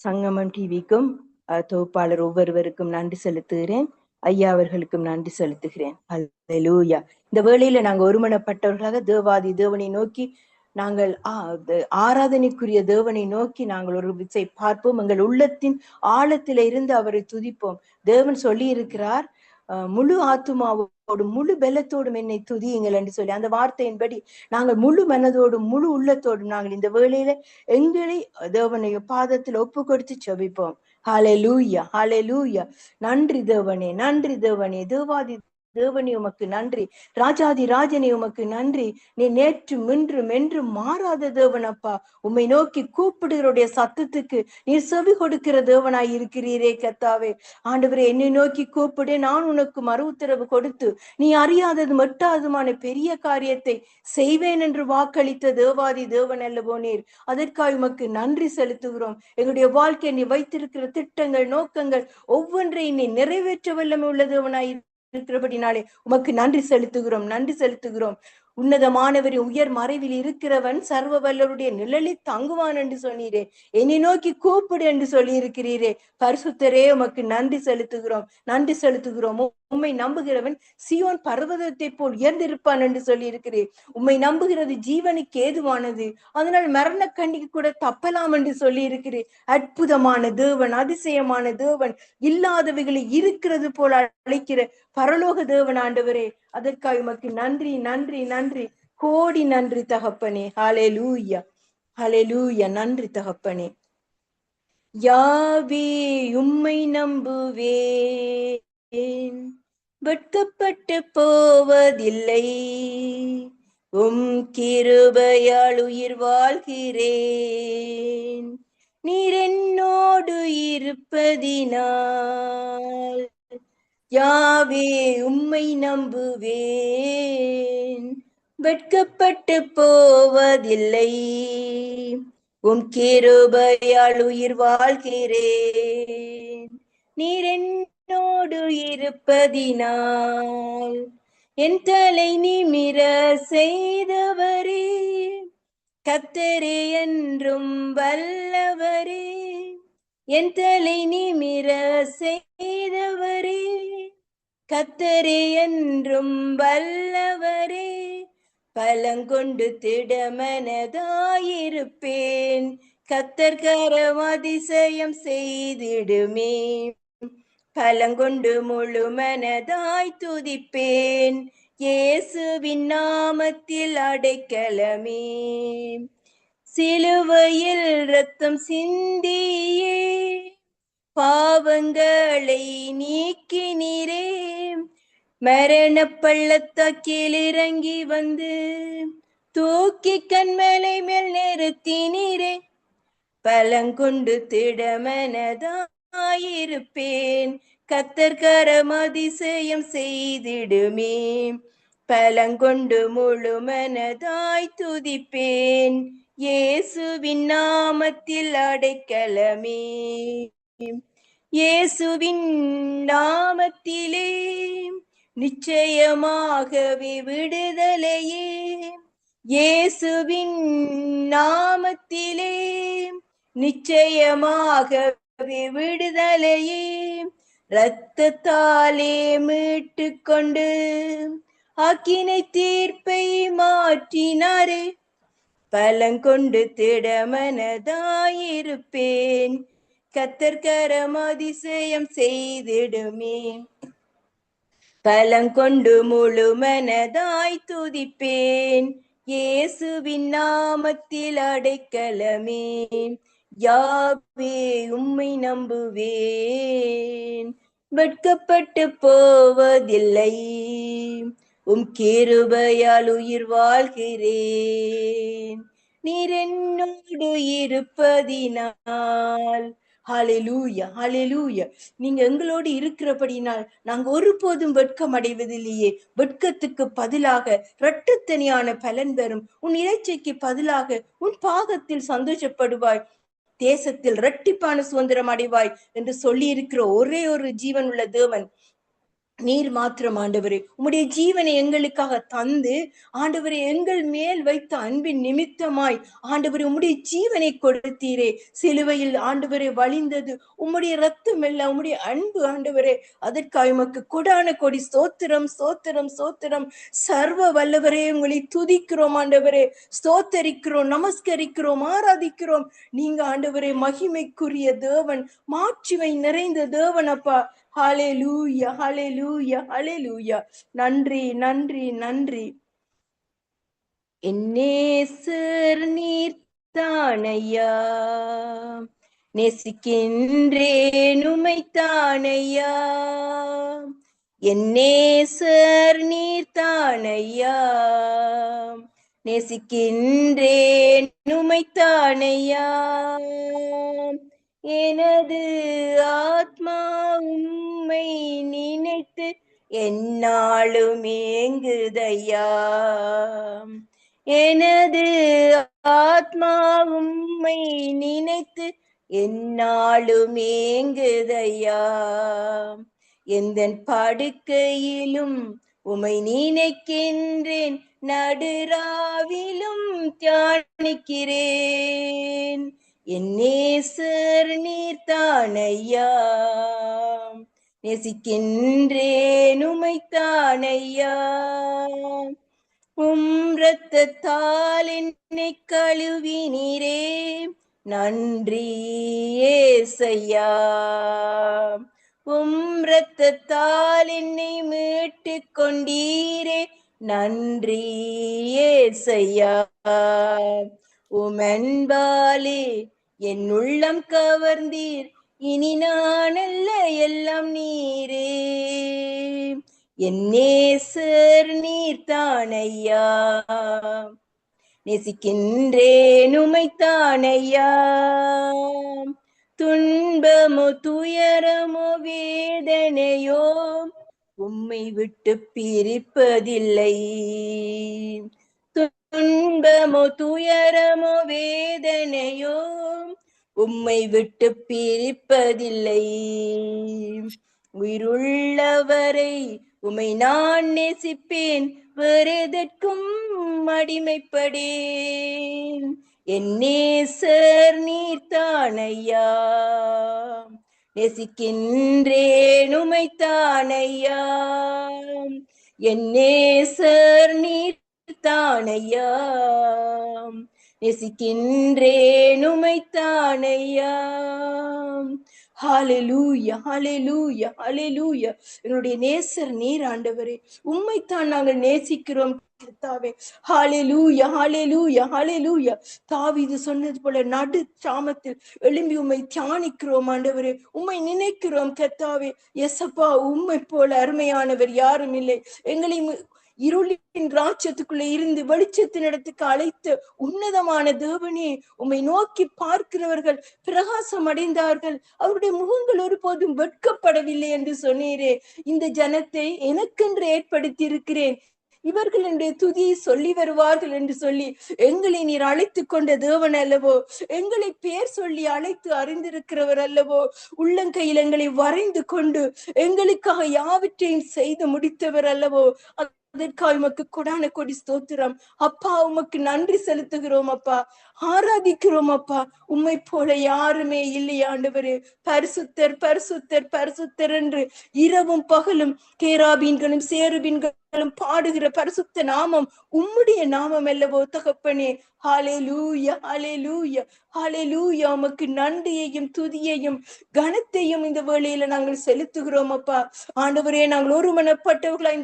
சங்கமம் டிவிக்கும் தொகுப்பாளர் ஒவ்வொருவருக்கும் நன்றி செலுத்துகிறேன். ஐயா அவர்களுக்கும் நன்றி செலுத்துகிறேன். ஹalleluya. இந்த வேளையில நாங்கள் ஒருமனப்பட்டவர்களாக தேவாதி தேவனை நோக்கி நாங்கள் ஆராதனைக்குரிய தேவனை நோக்கி நாங்கள் ஒரு விசை பார்ப்போம். எங்கள் உள்ளத்தின் ஆழத்தில இருந்து அவரை துதிப்போம். தேவன் சொல்லி இருக்கிறார், முழு ஆத்துமாவோடும் முழு பலத்தோடும் என்னை துதியுங்கள் என்று சொல்லி அந்த வார்த்தையின்படி நாங்கள் முழு மனதோடும் முழு உள்ளத்தோடும் நாங்கள் இந்த வேளையில எங்களை தேவனைய பாதத்தில் ஒப்பு கொடுத்து செபிப்போம். ஹalleluya ஹalleluya. நன்றி தேவனே, நன்றி தேவனே, தேவாதி தேவனே உமக்கு நன்றி, ராஜாதி ராஜனே உமக்கு நன்றி. நீ நேற்றும் இன்றும் என்றும் மாறாத தேவன் அப்பா. உம்மை நோக்கி கூப்பிடுகிறோடைய சத்தத்துக்கு நீர் செவி கொடுக்கிற தேவனாய் இருக்கிறீரே கர்த்தாவே. ஆண்டவரே, என்னை நோக்கி கூப்பிடு, நான் உனக்கு மறு உத்தரவு கொடுத்து நீ அறியாதது மட்டாதுமான பெரிய காரியத்தை செய்வேன் என்று வாக்களித்த தேவாதி தேவன் அல்லவோ நீர். அதற்காக உமக்கு நன்றி செலுத்துகிறோம். எங்களுடைய வாழ்க்கை நீ வைத்திருக்கிற திட்டங்கள் நோக்கங்கள் ஒவ்வொன்றையும் நீ நிறைவேற்ற வல்லமை உள்ள தேவனாய் இருக்கிறபடினாலே உமக்கு நன்றி செலுத்துகிறோம், நன்றி செலுத்துகிறோம். உன்னதமானவரின் உயர் மறைவில் இருக்கிறவன் சர்வ வல்லருடைய நிழலில் தங்குவான் என்று சொன்னீரே. என்னை நோக்கி கூப்பிடு என்று சொல்லி இருக்கிறீரே. பரிசுத்தரே உமக்கு நன்றி செலுத்துகிறோம், நன்றி செலுத்துகிறோம். உம்மை நம்புகிறவன் சியோன் பர்வதத்தை போல் உயர்ந்திருப்பான் என்று சொல்லி இருக்கிறேன். உம்மை நம்புகிறது ஜீவனுக்கு ஏதுவானது, அதனால் மரண கண்ணிக்கு கூட தப்பலாம் என்று சொல்லி இருக்கிறேன். அற்புதமான தேவன், அதிசயமான தேவன், இல்லாதவைகளை இருக்கிறது போல அழைக்கிற பரலோக தேவன் ஆண்டவரே. அதற்காக உமக்கு நன்றி நன்றி நன்றி, கோடி நன்றி தகப்பனே. ஹalleluya ஹalleluya. நன்றி தகப்பனே. யாவே உம்மை நம்புவேன், வெட்கப்பட்டு போவதில்லை. உம் கிருபையால் உயிர் வாழ்கிறேன், நீர் என்னோடு இருப்பதினால். யாவே உம்மை நம்புவேன், வெட்கப்பட்டு போவதில்லை. உம் கிருபையால் உயிர் வாழ்கிறேன், நீர் என்னோடு இருப்பதினால். என் தலை நிமிர செய்தவரே, கர்த்தரே என்றும் வல்லவரே. என் தலை நிமிர செய்தவரே, கர்த்தரே என்றும் வல்லவரே. பலங்கொண்டு திடமனதாயிருப்பேன், கர்த்தர் கரம் அதிசயம் செய்திடுமே. பலங்கொண்டு முழு மனதாய் துதிப்பேன், இயேசுவின் நாமத்தில் அடைக்கலமே. சிலுவையில் இரத்தம் சிந்தியே பாவங்களை நீக்கினீரே. மரண பள்ளத்தாக்கில் இறங்கி வந்து தூக்கி கண்மலை மேல் நிறுத்தினீரே. பலங்கொண்டு திடமனதாயிருப்பேன், கர்த்தர் கரம் அதிசயம் செய்திடுமே. பலங்கொண்டு முழு மனதாய் துதிப்பேன், இயேசுவின் நாமத்தில் அடைக்கலமே. இயேசுவின் நாமத்திலே நிச்சயமாகவே விடுதலையே. இயேசுவின் நாமத்திலே நிச்சயமாகவே விடுதலையே. இரத்தத்தாலே மீட்டு கொண்டு ஆக்கினை தீர்ப்பை மாற்றினாரே. பலங்கொண்டு திடமனதாயிருப்பேன், கர்த்தர் கரம் அதிசயம் செய்திடுமே. பலங்கொண்டு முழு மனதாய் துதிப்பேன், இயேசுவின் நாமத்தில் அடைக்கலமே. யாவே உம்மை நம்புவேன், வெட்கப்பட்டு போவதில்லை. உம் கிருபையால் உயிர் வாழ்கிறேன், நீர் என்னோடு இருப்பதினால். ஹalleluya ஹalleluya. நீங்க எங்களோடு இருக்கிறபடினால் நாங்க ஒருபோதும் வெட்கம் அடைவதில்லையே. வெட்கத்துக்கு பதிலாக இரட்டத்தனியான பலன் பெறும். உன் இறைச்சைக்கு பதிலாக உன் பாகத்தில் சந்தோஷப்படுவாய். தேசத்தில் இரட்டிப்பான சுதந்திரம் அடைவாய் என்று சொல்லி இருக்கிற ஒரே ஒரு ஜீவன் உள்ள தேவன் நீர் மாத்திரம் ஆண்டவரே. உம்முடைய ஜீவனை எங்களுக்காக தந்து ஆண்டவரே எங்கள் மேல் வைத்த அன்பின் நிமித்தமாய் ஆண்டவரே உம்முடைய ஜீவனை கொடுத்தீரே. சிலுவையில் ஆண்டவரே வழிந்தது உம்முடைய ரத்தம் அல்ல, உம்முடைய அன்பு ஆண்டவரே. அதற்காக உமக்கு கொடான கொடி ஸ்தோத்திரம் ஸ்தோத்திரம் ஸ்தோத்திரம். சர்வ வல்லவரே உங்களை துதிக்கிறோம் ஆண்டவரே, ஸ்தோத்தரிக்கிறோம், நமஸ்கரிக்கிறோம், ஆராதிக்கிறோம். நீங்க ஆண்டவரே மகிமைக்குரிய தேவன், மாட்சிமை நிறைந்த தேவன் அப்பா. ஹalleluya ஹalleluya ஹalleluya. நன்றி நன்றி நன்றி. என்னேசர் நீர் தானையா, நேசிக்கின்றேன் உம்மை தானையா. என்னேசர் நீர் தானையா, நேசிக்கின்றேன் உம்மை தானையா. எனது ஆத்மா உம்மை நினைத்து எந்நாளும் ஏங்குதையா. எனது ஆத்மா உம்மை நினைத்து எந்நாளும் ஏங்குதையா. எந்தன் படுக்கையிலும் உம்மை நினைக்கின்றேன், நடுராவிலும் தியானிக்கிறேன். என் நேசர் நீர் தானையா, நேசிக்கின்றேன் உம்மை தானையா. உம் இரத்தத்தால் என்னை கழுவினீரே, நன்றி ஏசையா. உம் இரத்தத்தால் என்னை மீட்டு கொண்டீரே, நன்றி ஏசையா. உமன்பாலே என் உள்ளம் கவர்ந்தீர், இனி நான் அல்ல எல்லாம் நீரே. என் நேசர் நீர் தானையா, நேசிக்கின்றேன் உம்மை தானையா. துன்பமோ துயரமோ வேதனையோ உம்மை விட்டு பிரிப்பதில்லை. துன்பமோ துயரமோ வேதனையோ உம்மை விட்டு பிரிப்பதில்லை. உயிருள்ளவரை உம்மை நான் நேசிப்பேன், வேறெதற்கும் அடிமைப்படேன். என் நேசர் நீர் தானையா, நேசிக்கின்றேன் உம்மை தானையா. என் நேசர் நீர் தானையா, நேசிக்கின்றேன் உம்மை தானையா. ஹalleluya ஹalleluya ஹalleluya. என்னுடைய நேசர் நீர் ஆண்டவரே, உம்மைத்தான் நாங்கள் நேசிக்கிறோம் கர்த்தாவே. ஹalleluya ஹalleluya ஹalleluya. தாவீது சொன்னது போல நடு சாமத்தில் எழும்பி உம்மை தியானிக்கிறோம் ஆண்டவரே, உம்மை நினைக்கிறோம் கர்த்தாவே. எசப்பா, உம்மை போல அருமையானவர் யாரும் இல்லை. எங்களை இருளின் ராஜ்யத்துக்குள்ள இருந்து வெளிச்சத்தின் இடத்துக்கு அழைத்த உன்னதமான தேவனே, உம்மை நோக்கி பார்க்கிறவர்கள் பிரகாசம் அடைந்தார்கள், அவருடைய முகங்கள் ஒருபோதும் வெட்கப்படவில்லை என்று சொன்னீரே. இந்த ஜனத்தை எனக்கென்று ஏற்படுத்தி இருக்கிறேன், இவர்கள் என்னுடைய துதியை சொல்லி வருவார்கள் என்று சொல்லி எங்களை நீர் அழைத்து கொண்ட தேவன் அல்லவோ, எங்களை பேர் சொல்லி அழைத்து அறிந்திருக்கிறவர் அல்லவோ. உள்ளங்கையில் எங்களை வரைந்து கொண்டு எங்களுக்காக யாவற்றையும் செய்து முடித்தவர் அல்லவோ. அதற்காக உமக்கு கொடான கொடி ஸ்தோத்திரம் அப்பா. உமக்கு நன்றி செலுத்துகிறோம் அப்பா, ஆராதிக்கிறோம் அப்பா. உம்மை போல யாருமே இல்லை ஆண்டவரே. பரிசுத்தர் பரிசுத்தர் பரிசுத்தர் என்று இரவும் பகலும் கேராபீன்களும் சேருபீன்களும் பாடுகிற பரிசுத்த நாமம் உம்முடைய நாமம் அல்லவோ தகப்பனே. ஹalleluya ஹalleluya ஹalleluya. உமக்கு நன்றியையும் துதியையும் கனத்தையும் இந்த வேளையில நாங்கள் செலுத்துகிறோம் அப்பா. ஆண்டவரே, நாங்கள் ஒருமனப்பட்டவர்களாய்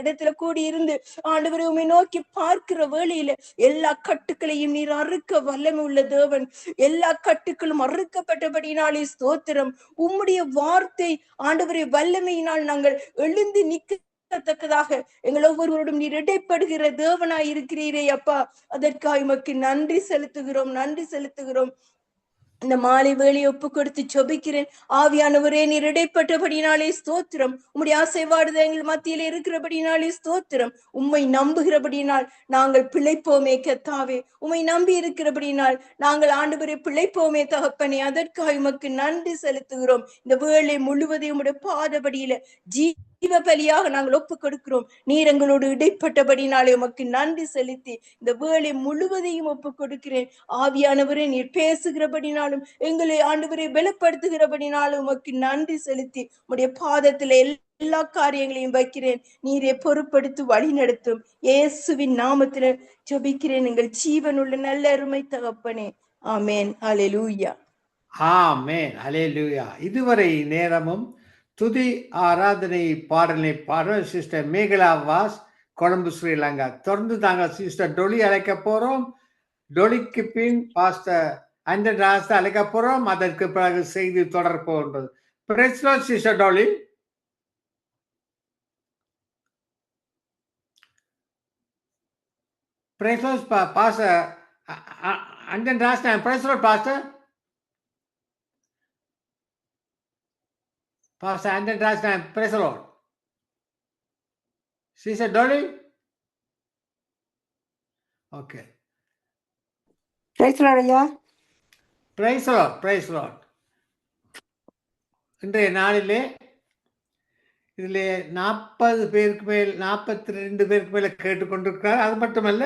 இடத்துல கூடி இருந்து ஆண்டவரை உம்மை நோக்கி பார்க்கிற வேளையில எல்லா கட்டுக்களையும் நீர் அறுக்க வல்லமை உள்ள தேவன். எல்லா கட்டுக்களும் அறுக்கப்பட்டபடினாலே ஸ்தோத்திரம். உம்முடைய வார்த்தை ஆண்டவரை வல்லமையினால் நாங்கள் எழுந்து நிற்கத்தக்கதாக எங்கள் ஒவ்வொருவரோடும் நீர் இடைப்படுகிற தேவனாய் இருக்கிறீரே அப்பா. அதற்காக உமக்கு நன்றி செலுத்துகிறோம், நன்றி செலுத்துகிறோம். இந்த மாலை வேலை ஒப்பு கொடுத்து ஜெபிக்கிறேன். ஆவியானவரே, நீர் இடைப்பட்டபடினாலே ஸ்தோத்திரம். உம்முடைய ஆசைவாடுதல் எங்கள் மத்தியிலே இருக்கிறபடினாலே ஸ்தோத்திரம். உம்மை நம்புகிறபடினால் நாங்கள் பிழைப்போமே கர்த்தாவே. உம்மை நம்பி இருக்கிறபடினால் நாங்கள் ஆண்டவரே பிழைப்போமே தகப்பனே. அதற்காக உமக்கு நன்றி செலுத்துகிறோம். இந்த வேளை முழுவதையும் உம்முடைய பாதபடியில ஜீவ பலியாக நாங்கள் ஒப்பு கொடுக்கிறோம். நீர் எங்களோடு இடைப்பட்டபடினாலே உமக்கு நன்றி செலுத்தி இந்த வேளை முழுவதையும் ஒப்பு கொடுக்கிறேன். ஆவியானவரே, நீர் பேசுகிறபடினாலும் எங்களை ஆண்டவரை பலப்படுத்துகிறபடினாலும் உமக்கு நன்றி செலுத்தி உம்முடைய பாதத்துல எல்லா காரியங்களையும் வைக்கிறேன். நீரை பொறுப்படுத்தி வழி நடத்தும் இயேசுவின் நாமத்துல ஜெபிக்கிறேன் எங்கள் ஜீவனுள்ள நல்ல அருமை தகப்பனே. ஆமேன். ஹல்லேலூயா. ஆமென். ஹல்லேலூயா. இதுவரை நேரமும் துதி ஆராதனை பாடலை பாட சிஸ்டர் மேகலா வாஸ், கொழும்பு, ஸ்ரீலங்கா. தொடர்ந்து நாங்கள் சிஸ்டர் டொலி அழைக்க போறோம். டொலிக்கு பின் பாஸ்டர் அண்டன் ராஜ் அழைக்க போறோம். அதற்கு பிறகு செய்தி தொடர் போகின்றது. Price the Lord sister டொலி. Price the Lord pastor Anton Raj. Price the Lord pastor. Pastor Andon Raj, praise the Lord. Sister Dolly? Okay. Praise the Lord, ஐயா. Praise the Lord, praise the Lord. இன்றைய நாளிலே இதிலே 40 பேருக்கு மேல் 42 பேருக்கு மேல கேட்டுக்கொண்டிருக்கிறார். அது மட்டுமல்ல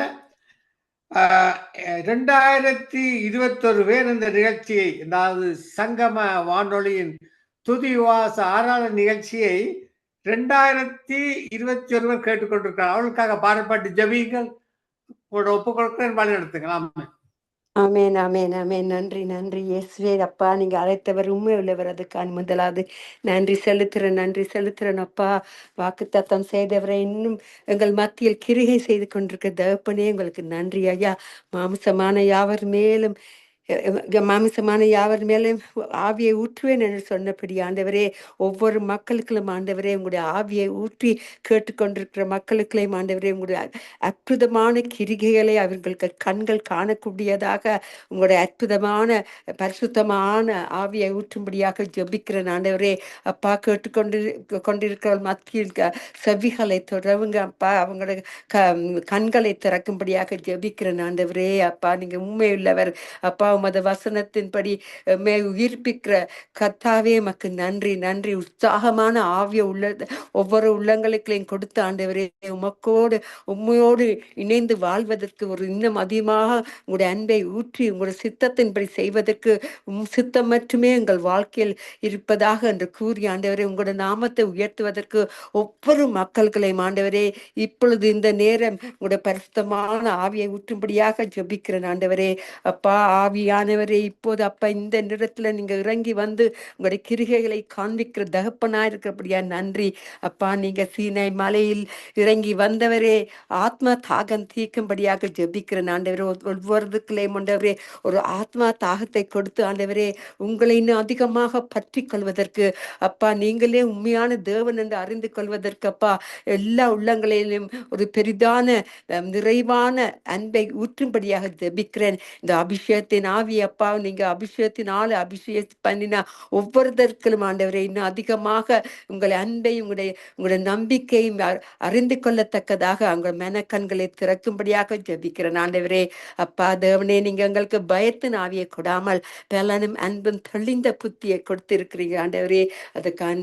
2021 பேர் இந்த நிகழ்ச்சியை, அதாவது சங்கம வானொலியின் துதி உவாச ஆராதனை நிகழ்ச்சியை 2021 கேட்டுக்கொண்டிருக்கிறார். அவளுக்காக பாடப்பட்டு ஜெபியுங்கள். உங்களோட ஒப்பு கொடுக்கிறேன், வழி நடத்துங்கள். ஆமேன், ஆமேன், ஆமேன். நன்றி, நன்றி இயேசுவே. அப்பா, நீங்க அழைத்தவர் உண்மை உள்ளவர். அதுக்கான முதலாவது நன்றி செலுத்துறேன் அப்பா. வாக்கு தத்தம் செய்தவரை இன்னும் எங்கள் மத்தியில் கிரிகை செய்து கொண்டிருக்க தகப்பனே, உங்களுக்கு நன்றி ஐயா. மாமிசமான யாவர் மேலும் ஆவியை ஊற்றுவேன் என்று சொன்னபடி ஆண்டவரே, ஒவ்வொரு மக்களுக்கும் ஆண்டவரே உங்களுடைய ஆவியை ஊற்றி கேட்டுக்கொண்டிருக்கிற மக்களுக்களையும் ஆண்டவரே உங்களுடைய அற்புதமான கிரிகைகளை அவர்களுக்கு கண்கள் காணக்கூடியதாக உங்களுடைய அற்புதமான பரிசுத்தமான ஆவியை ஊற்றும்படியாக ஜெபிக்கிறேன் ஆண்டவரே. அப்பா, கொண்டிருக்கிற மத்தியில் செவிகளை தொடருங்க அப்பா. அவங்களுடைய கண்களை திறக்கும்படியாக ஜெபிக்கிறேன் ஆண்டவரே. அப்பா, நீங்க உண்மையுள்ளவர் அப்பா. உமது வசனத்தின்படி உயிர்ப்பிக்கிற கர்த்தாவே, மக்கு நன்றி. உற்சாகமான ஆவிய ஒவ்வொரு உள்ளங்களுக்களையும் கொடுத்த ஆண்டவரே, உண்மையோடு இணைந்து வாழ்வதற்கு ஒரு இன்னும் அதிகமாக உங்களுடைய அன்பை ஊற்றி உங்களுடைய சித்தத்தின்படி செய்வதற்கு சித்தம் மட்டுமே எங்கள் வாழ்க்கையில் இருப்பதாக என்று கூறி ஆண்டவரே, உங்களுடைய நாமத்தை உயர்த்துவதற்கு ஒவ்வொரு மக்கள்களையும் ஆண்டவரே இப்பொழுது இந்த நேரம் உங்களுடைய பரிசுத்தமான ஆவியை ஊற்றும்படியாக ஜெபிக்கிறேன் ஆண்டவரே. அப்பா, ஆவியானவரே, இப்போது அப்பா இந்த நேரத்துல நீங்க இறங்கி வந்து உங்களுடைய கிரிகைகளை காண்பிக்கிற தகப்பனா இருக்கிறபடியா நன்றி அப்பா. நீங்க சீனை மலையில் இறங்கி வந்தவரே, ஆத்மா தாகம் தீர்க்கும்படியாக ஜெபிக்கிறேன் ஆண்டவரே. ஒவ்வொருக்குள்ளேயும் ஆண்டவரே ஒரு ஆத்மா தாகத்தை கொடுத்து ஆண்டவரே உங்களை இன்னும் அதிகமாக பற்றி கொள்வதற்கு அப்பா, நீங்களே உண்மையான தேவன் என்று அறிந்து கொள்வதற்கு அப்பா, எல்லா உள்ளங்களிலும் ஒரு பெரிதான நிறைவான அன்பை ஊற்றும்படியாக ஜெபிக்கிறேன். இந்த அபிஷேகத்தின் ஆவி அப்பா, நீங்க அபிஷேகத்தினால அபிஷேகம் பண்ணினா ஒவ்வொருத்தருக்கும் ஆண்டவரே இன்னும் அதிகமாக உங்களை அன்பையும் உங்களுடைய நம்பிக்கையும் அறிந்து கொள்ளத்தக்கதாக உங்கள் மனக்கண்களை திறக்கும்படியாக ஜெபிக்கிறேன் ஆண்டவரே. அப்பா தேவனே, நீங்க எங்களுக்கு பயத்தின் ஆவியை கொடாமல் பலனும் அன்பும் தெளிந்த புத்தியை கொடுத்திருக்கிறீங்க ஆண்டவரே. அதுக்காக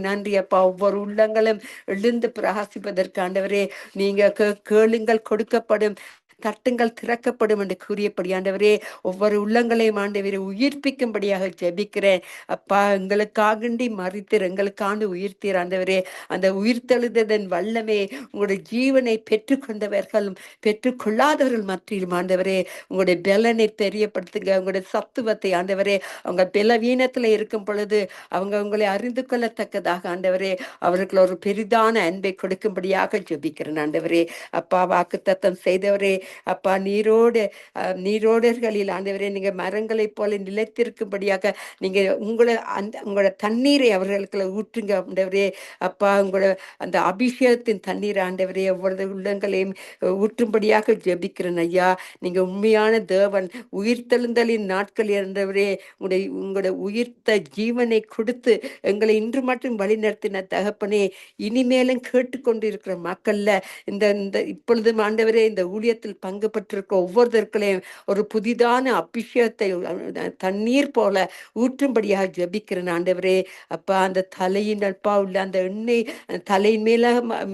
நன்றி அப்பா. ஒவ்வொரு உள்ளங்களும் எழுந்து பிரகாசிப்பதற்கு ஆண்டவரே, நீங்க கேளுங்கள் கொடுக்கப்படும், தட்டுங்கள் திறக்கப்படும் என்று கூறியபடி ஆண்டவரே ஒவ்வொரு உள்ளங்களையும் ஆண்டவரே உயிர்ப்பிக்கும்படியாக ஜெபிக்கிறேன் அப்பா. எங்களுக்காகண்டி மறித்தீர், எங்களுக்காண்டு உயிர்த்தீர் ஆண்டவரே. அந்த உயிர்த்தெழுதன் வல்லமே உங்களுடைய ஜீவனை பெற்றுக்கொண்டவர்களும் பெற்றுக்கொள்ளாதவர்கள் மத்தியிலும் ஆண்டவரே உங்களுடைய பலனை தெரியப்படுத்துங்க. உங்களுடைய சத்துவத்தை ஆண்டவரே, அவங்க பலவீனத்துல இருக்கும் பொழுது அவங்க உங்களை அறிந்து கொள்ளத்தக்கதாக ஆண்டவரே அவர்கள் ஒரு பெரிதான அன்பை கொடுக்கும்படியாக ஜெபிக்கிறேன் ஆண்டவரே. அப்பா, வாக்கு தத்தம் செய்தவரே அப்பா நீரோடர்களில் ஆண்டவரே நீங்க மரங்களைப் போல நிலைத்திருக்கும்படியாக நீங்க உங்களோட தண்ணீரை அவர்களுக்கு ஊற்றுங்க ஆண்டவரே. அப்பா உங்களோட அந்த அபிஷேகத்தின் தண்ணீர் ஆண்டவரே ஒவ்வொரு உள்ளங்களையும் ஊற்றும்படியாக ஜெபிக்கிறேன் ஐயா. நீங்க உண்மையான தேவன், உயிர்த்தெழுந்தலின் நாட்கள் இருந்தவரே உங்களுடைய உயிர்த்த ஜீவனை கொடுத்து எங்களை இன்று மட்டும் வழிநடத்தின தகப்பனே, இனிமேலும் கேட்டுக்கொண்டு இருக்கிற மக்கள்ல இந்த இந்த இப்பொழுதும் ஆண்டவரே இந்த ஊழியத்தில் பங்கு பெற்றிருக்க ஒவ்வொருத்தர்களையும் ஒரு புதிதான அபிஷேகத்தை தண்ணீர் போல ஊற்றும்படியாக ஜெபிக்கிறேன் ஆண்டவரே. அப்பா அந்த தலையின் அப்பா உள்ள அந்த எண்ணெய் தலையின்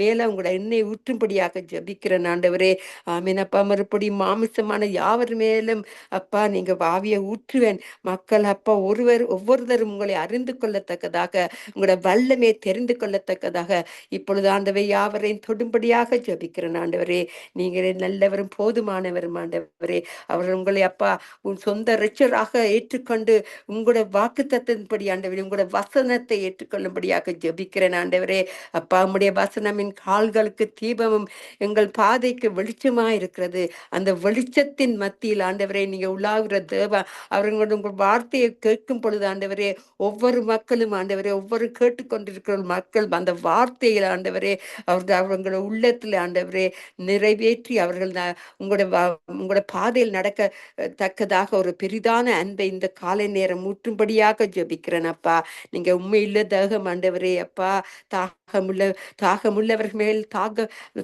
மேல உங்களோட எண்ணெய் ஊற்றும்படியாக ஜெபிக்கிறேன் ஆண்டவரே. ஆமீன் அப்பா. மறுபடியும் மாமிசமான யாவர் மேலும் அப்பா நீங்க ஆவியை ஊற்றுவேன். மக்கள் அப்பா ஒவ்வொருத்தரும் உங்களை அறிந்து கொள்ளத்தக்கதாக உங்களோட வல்லமே தெரிந்து கொள்ளத்தக்கதாக இப்பொழுது ஆண்டவை யாவரையும் தொடும்படியாக ஜெபிக்கிறேன் ஆண்டவரே. நீங்களே நல்லவரும் போதுமானவரும் ஆண்டவரே. அவர் உங்களை அப்பா உன் சொந்த இரட்சராக ஏற்றுக்கொண்டு உங்களோட வாக்கு தத்தின்படி ஆண்டவரே உங்களோட வசனத்தை ஏற்றுக்கொள்ளும்படியாக ஜெபிக்கிறேன் ஆண்டவரே. அப்பா உம்முடைய வசனமின் கால்களுக்கு தீபமும் எங்கள் பாதைக்கு வெளிச்சமா இருக்கிறது. அந்த வெளிச்சத்தின் மத்தியில் ஆண்டவரே நீங்க உலாவுற தேவ அவர்களோட உங்கள் வார்த்தையை கேட்கும் பொழுது ஆண்டவரே ஒவ்வொரு மக்களும் ஆண்டவரே ஒவ்வொரு கேட்டுக்கொண்டிருக்கிற மக்கள் அந்த வார்த்தையில் ஆண்டவரே அவங்களோட உள்ளத்துல ஆண்டவரே நிறைவேற்றி அவர்கள் உங்களோட பாதையில் நடக்கத்தக்கதாக ஒரு பெரிதான அன்பை இந்த காலை நேரம் ஊற்றும்படியாக ஜெபிக்கிறேன் அப்பா. நீங்க உண்மையில்ல தேகம் ஆண்டவரே அப்பா தாகமுள்ளவர்கள் மேல்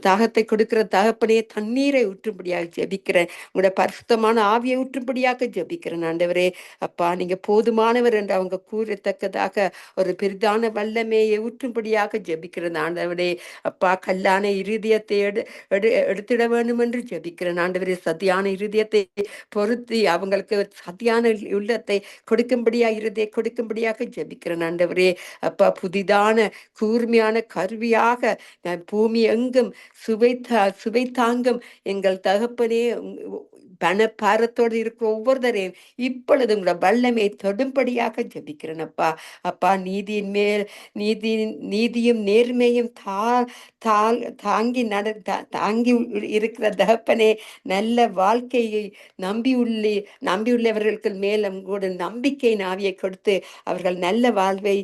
தாகத்தை கொடுக்கிற தகப்பனே தண்ணீரை ஊற்றும்படியாக ஜெபிக்கிறேன். உங்களோட பரிசுத்தமான ஆவியை ஊற்றும்படியாக ஜெபிக்கிறேன் ஆண்டவரே. அப்பா நீங்க போதுமானவர் என்று அவங்க கூறத்தக்கதாக ஒரு பெரிதான வல்லமையை ஊற்றும்படியாக ஜெபிக்கிறேன் ஆண்டவரே. அப்பா கல்லான இருதயத்தை எடுத்திட வேண்டும் என்று ஜெபிக்கிறேன் ஆண்டவரே. சதியான இருதயத்தை பொருத்தி அவங்களுக்கு சதியான உள்ளத்தை கொடுக்கும்படியாக ஜெபிக்கிறேன் ஆண்டவரே. அப்பா புதிதான கூர்மையான கருவியாக பூமி எங்கும் சுவை தாங்கும் எங்கள் தகப்பனே பணப்பாரத்தோடு இருக்கிற ஒவ்வொருத்தரையும் இப்பொழுது உங்களோட வல்லமை தொடும்படியாக ஜெபிக்கிறேன் அப்பா. அப்பா நீதியும் நேர்மையும் தாங்கி இருக்கிற தகப்பனே நல்ல வாழ்க்கையை நம்பியுள்ளவர்களுக்கு மேலும் கூட நம்பிக்கை ஆவியை கொடுத்து அவர்கள் நல்ல வாழ்வை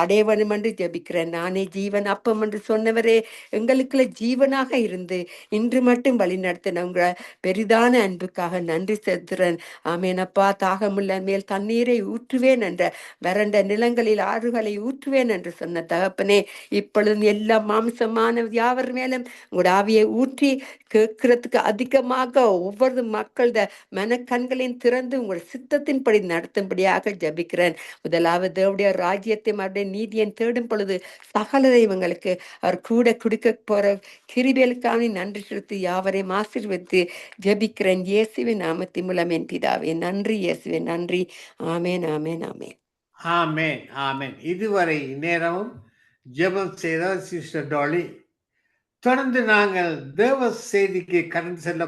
அடைய வேண்டும் என்று ஜெபிக்கிறேன். நானே ஜீவன் அப்பம் என்று சொன்னவரே எங்களுக்குள்ள ஜீவனாக இருந்து இன்று மட்டும் வழி நடத்தின உங்க பெரிதான அன்புக்காக நன்றி செலுத்துறேன். ஆமேனப்பா. தாகமுள்ள மேல் தண்ணீரை ஊற்றுவேன் என்ற வறண்ட நிலங்களில் ஆறுகளை ஊற்றுவேன் என்று சொன்ன தகப்பனே இப்பொழுதும் எல்லா மாம்சமான யாவர் மேலும் உங்களோட ஆவியை ஊற்றி கேட்கறதுக்கு அதிகமாக ஒவ்வொரு மக்களோட மனக்கண்களையும் திறந்து உங்களோட சித்தத்தின்படி நடத்தும்படியாக ஜபிக்கிறேன். முதலாவது தேவனுடைய ராஜ்யத்தை மறுபடிய நீதியை தேடும் பொழுது சகல தெய்வங்களுக்கு அவர் கூட கொடுக்க போற கிருபைகளுக்கான நன்றி செலுத்தி யாவரையும் ஆசீர்வதித்து ஜபிக்கிறேன் இயேசுவின் நாமத்தின் மூலம் என் பிதாவே. நன்றி இயேசுவே, நன்றி. ஆமேன் ஆமேன் ஆமேன் ஆமேன் ஆமேன். இதுவரை நேரமும் ஜெபம் செய்த சிஸ்டர் டாலி. தொடர்ந்து நாங்கள் தேவ செய்திக்கு கடந்து செல்ல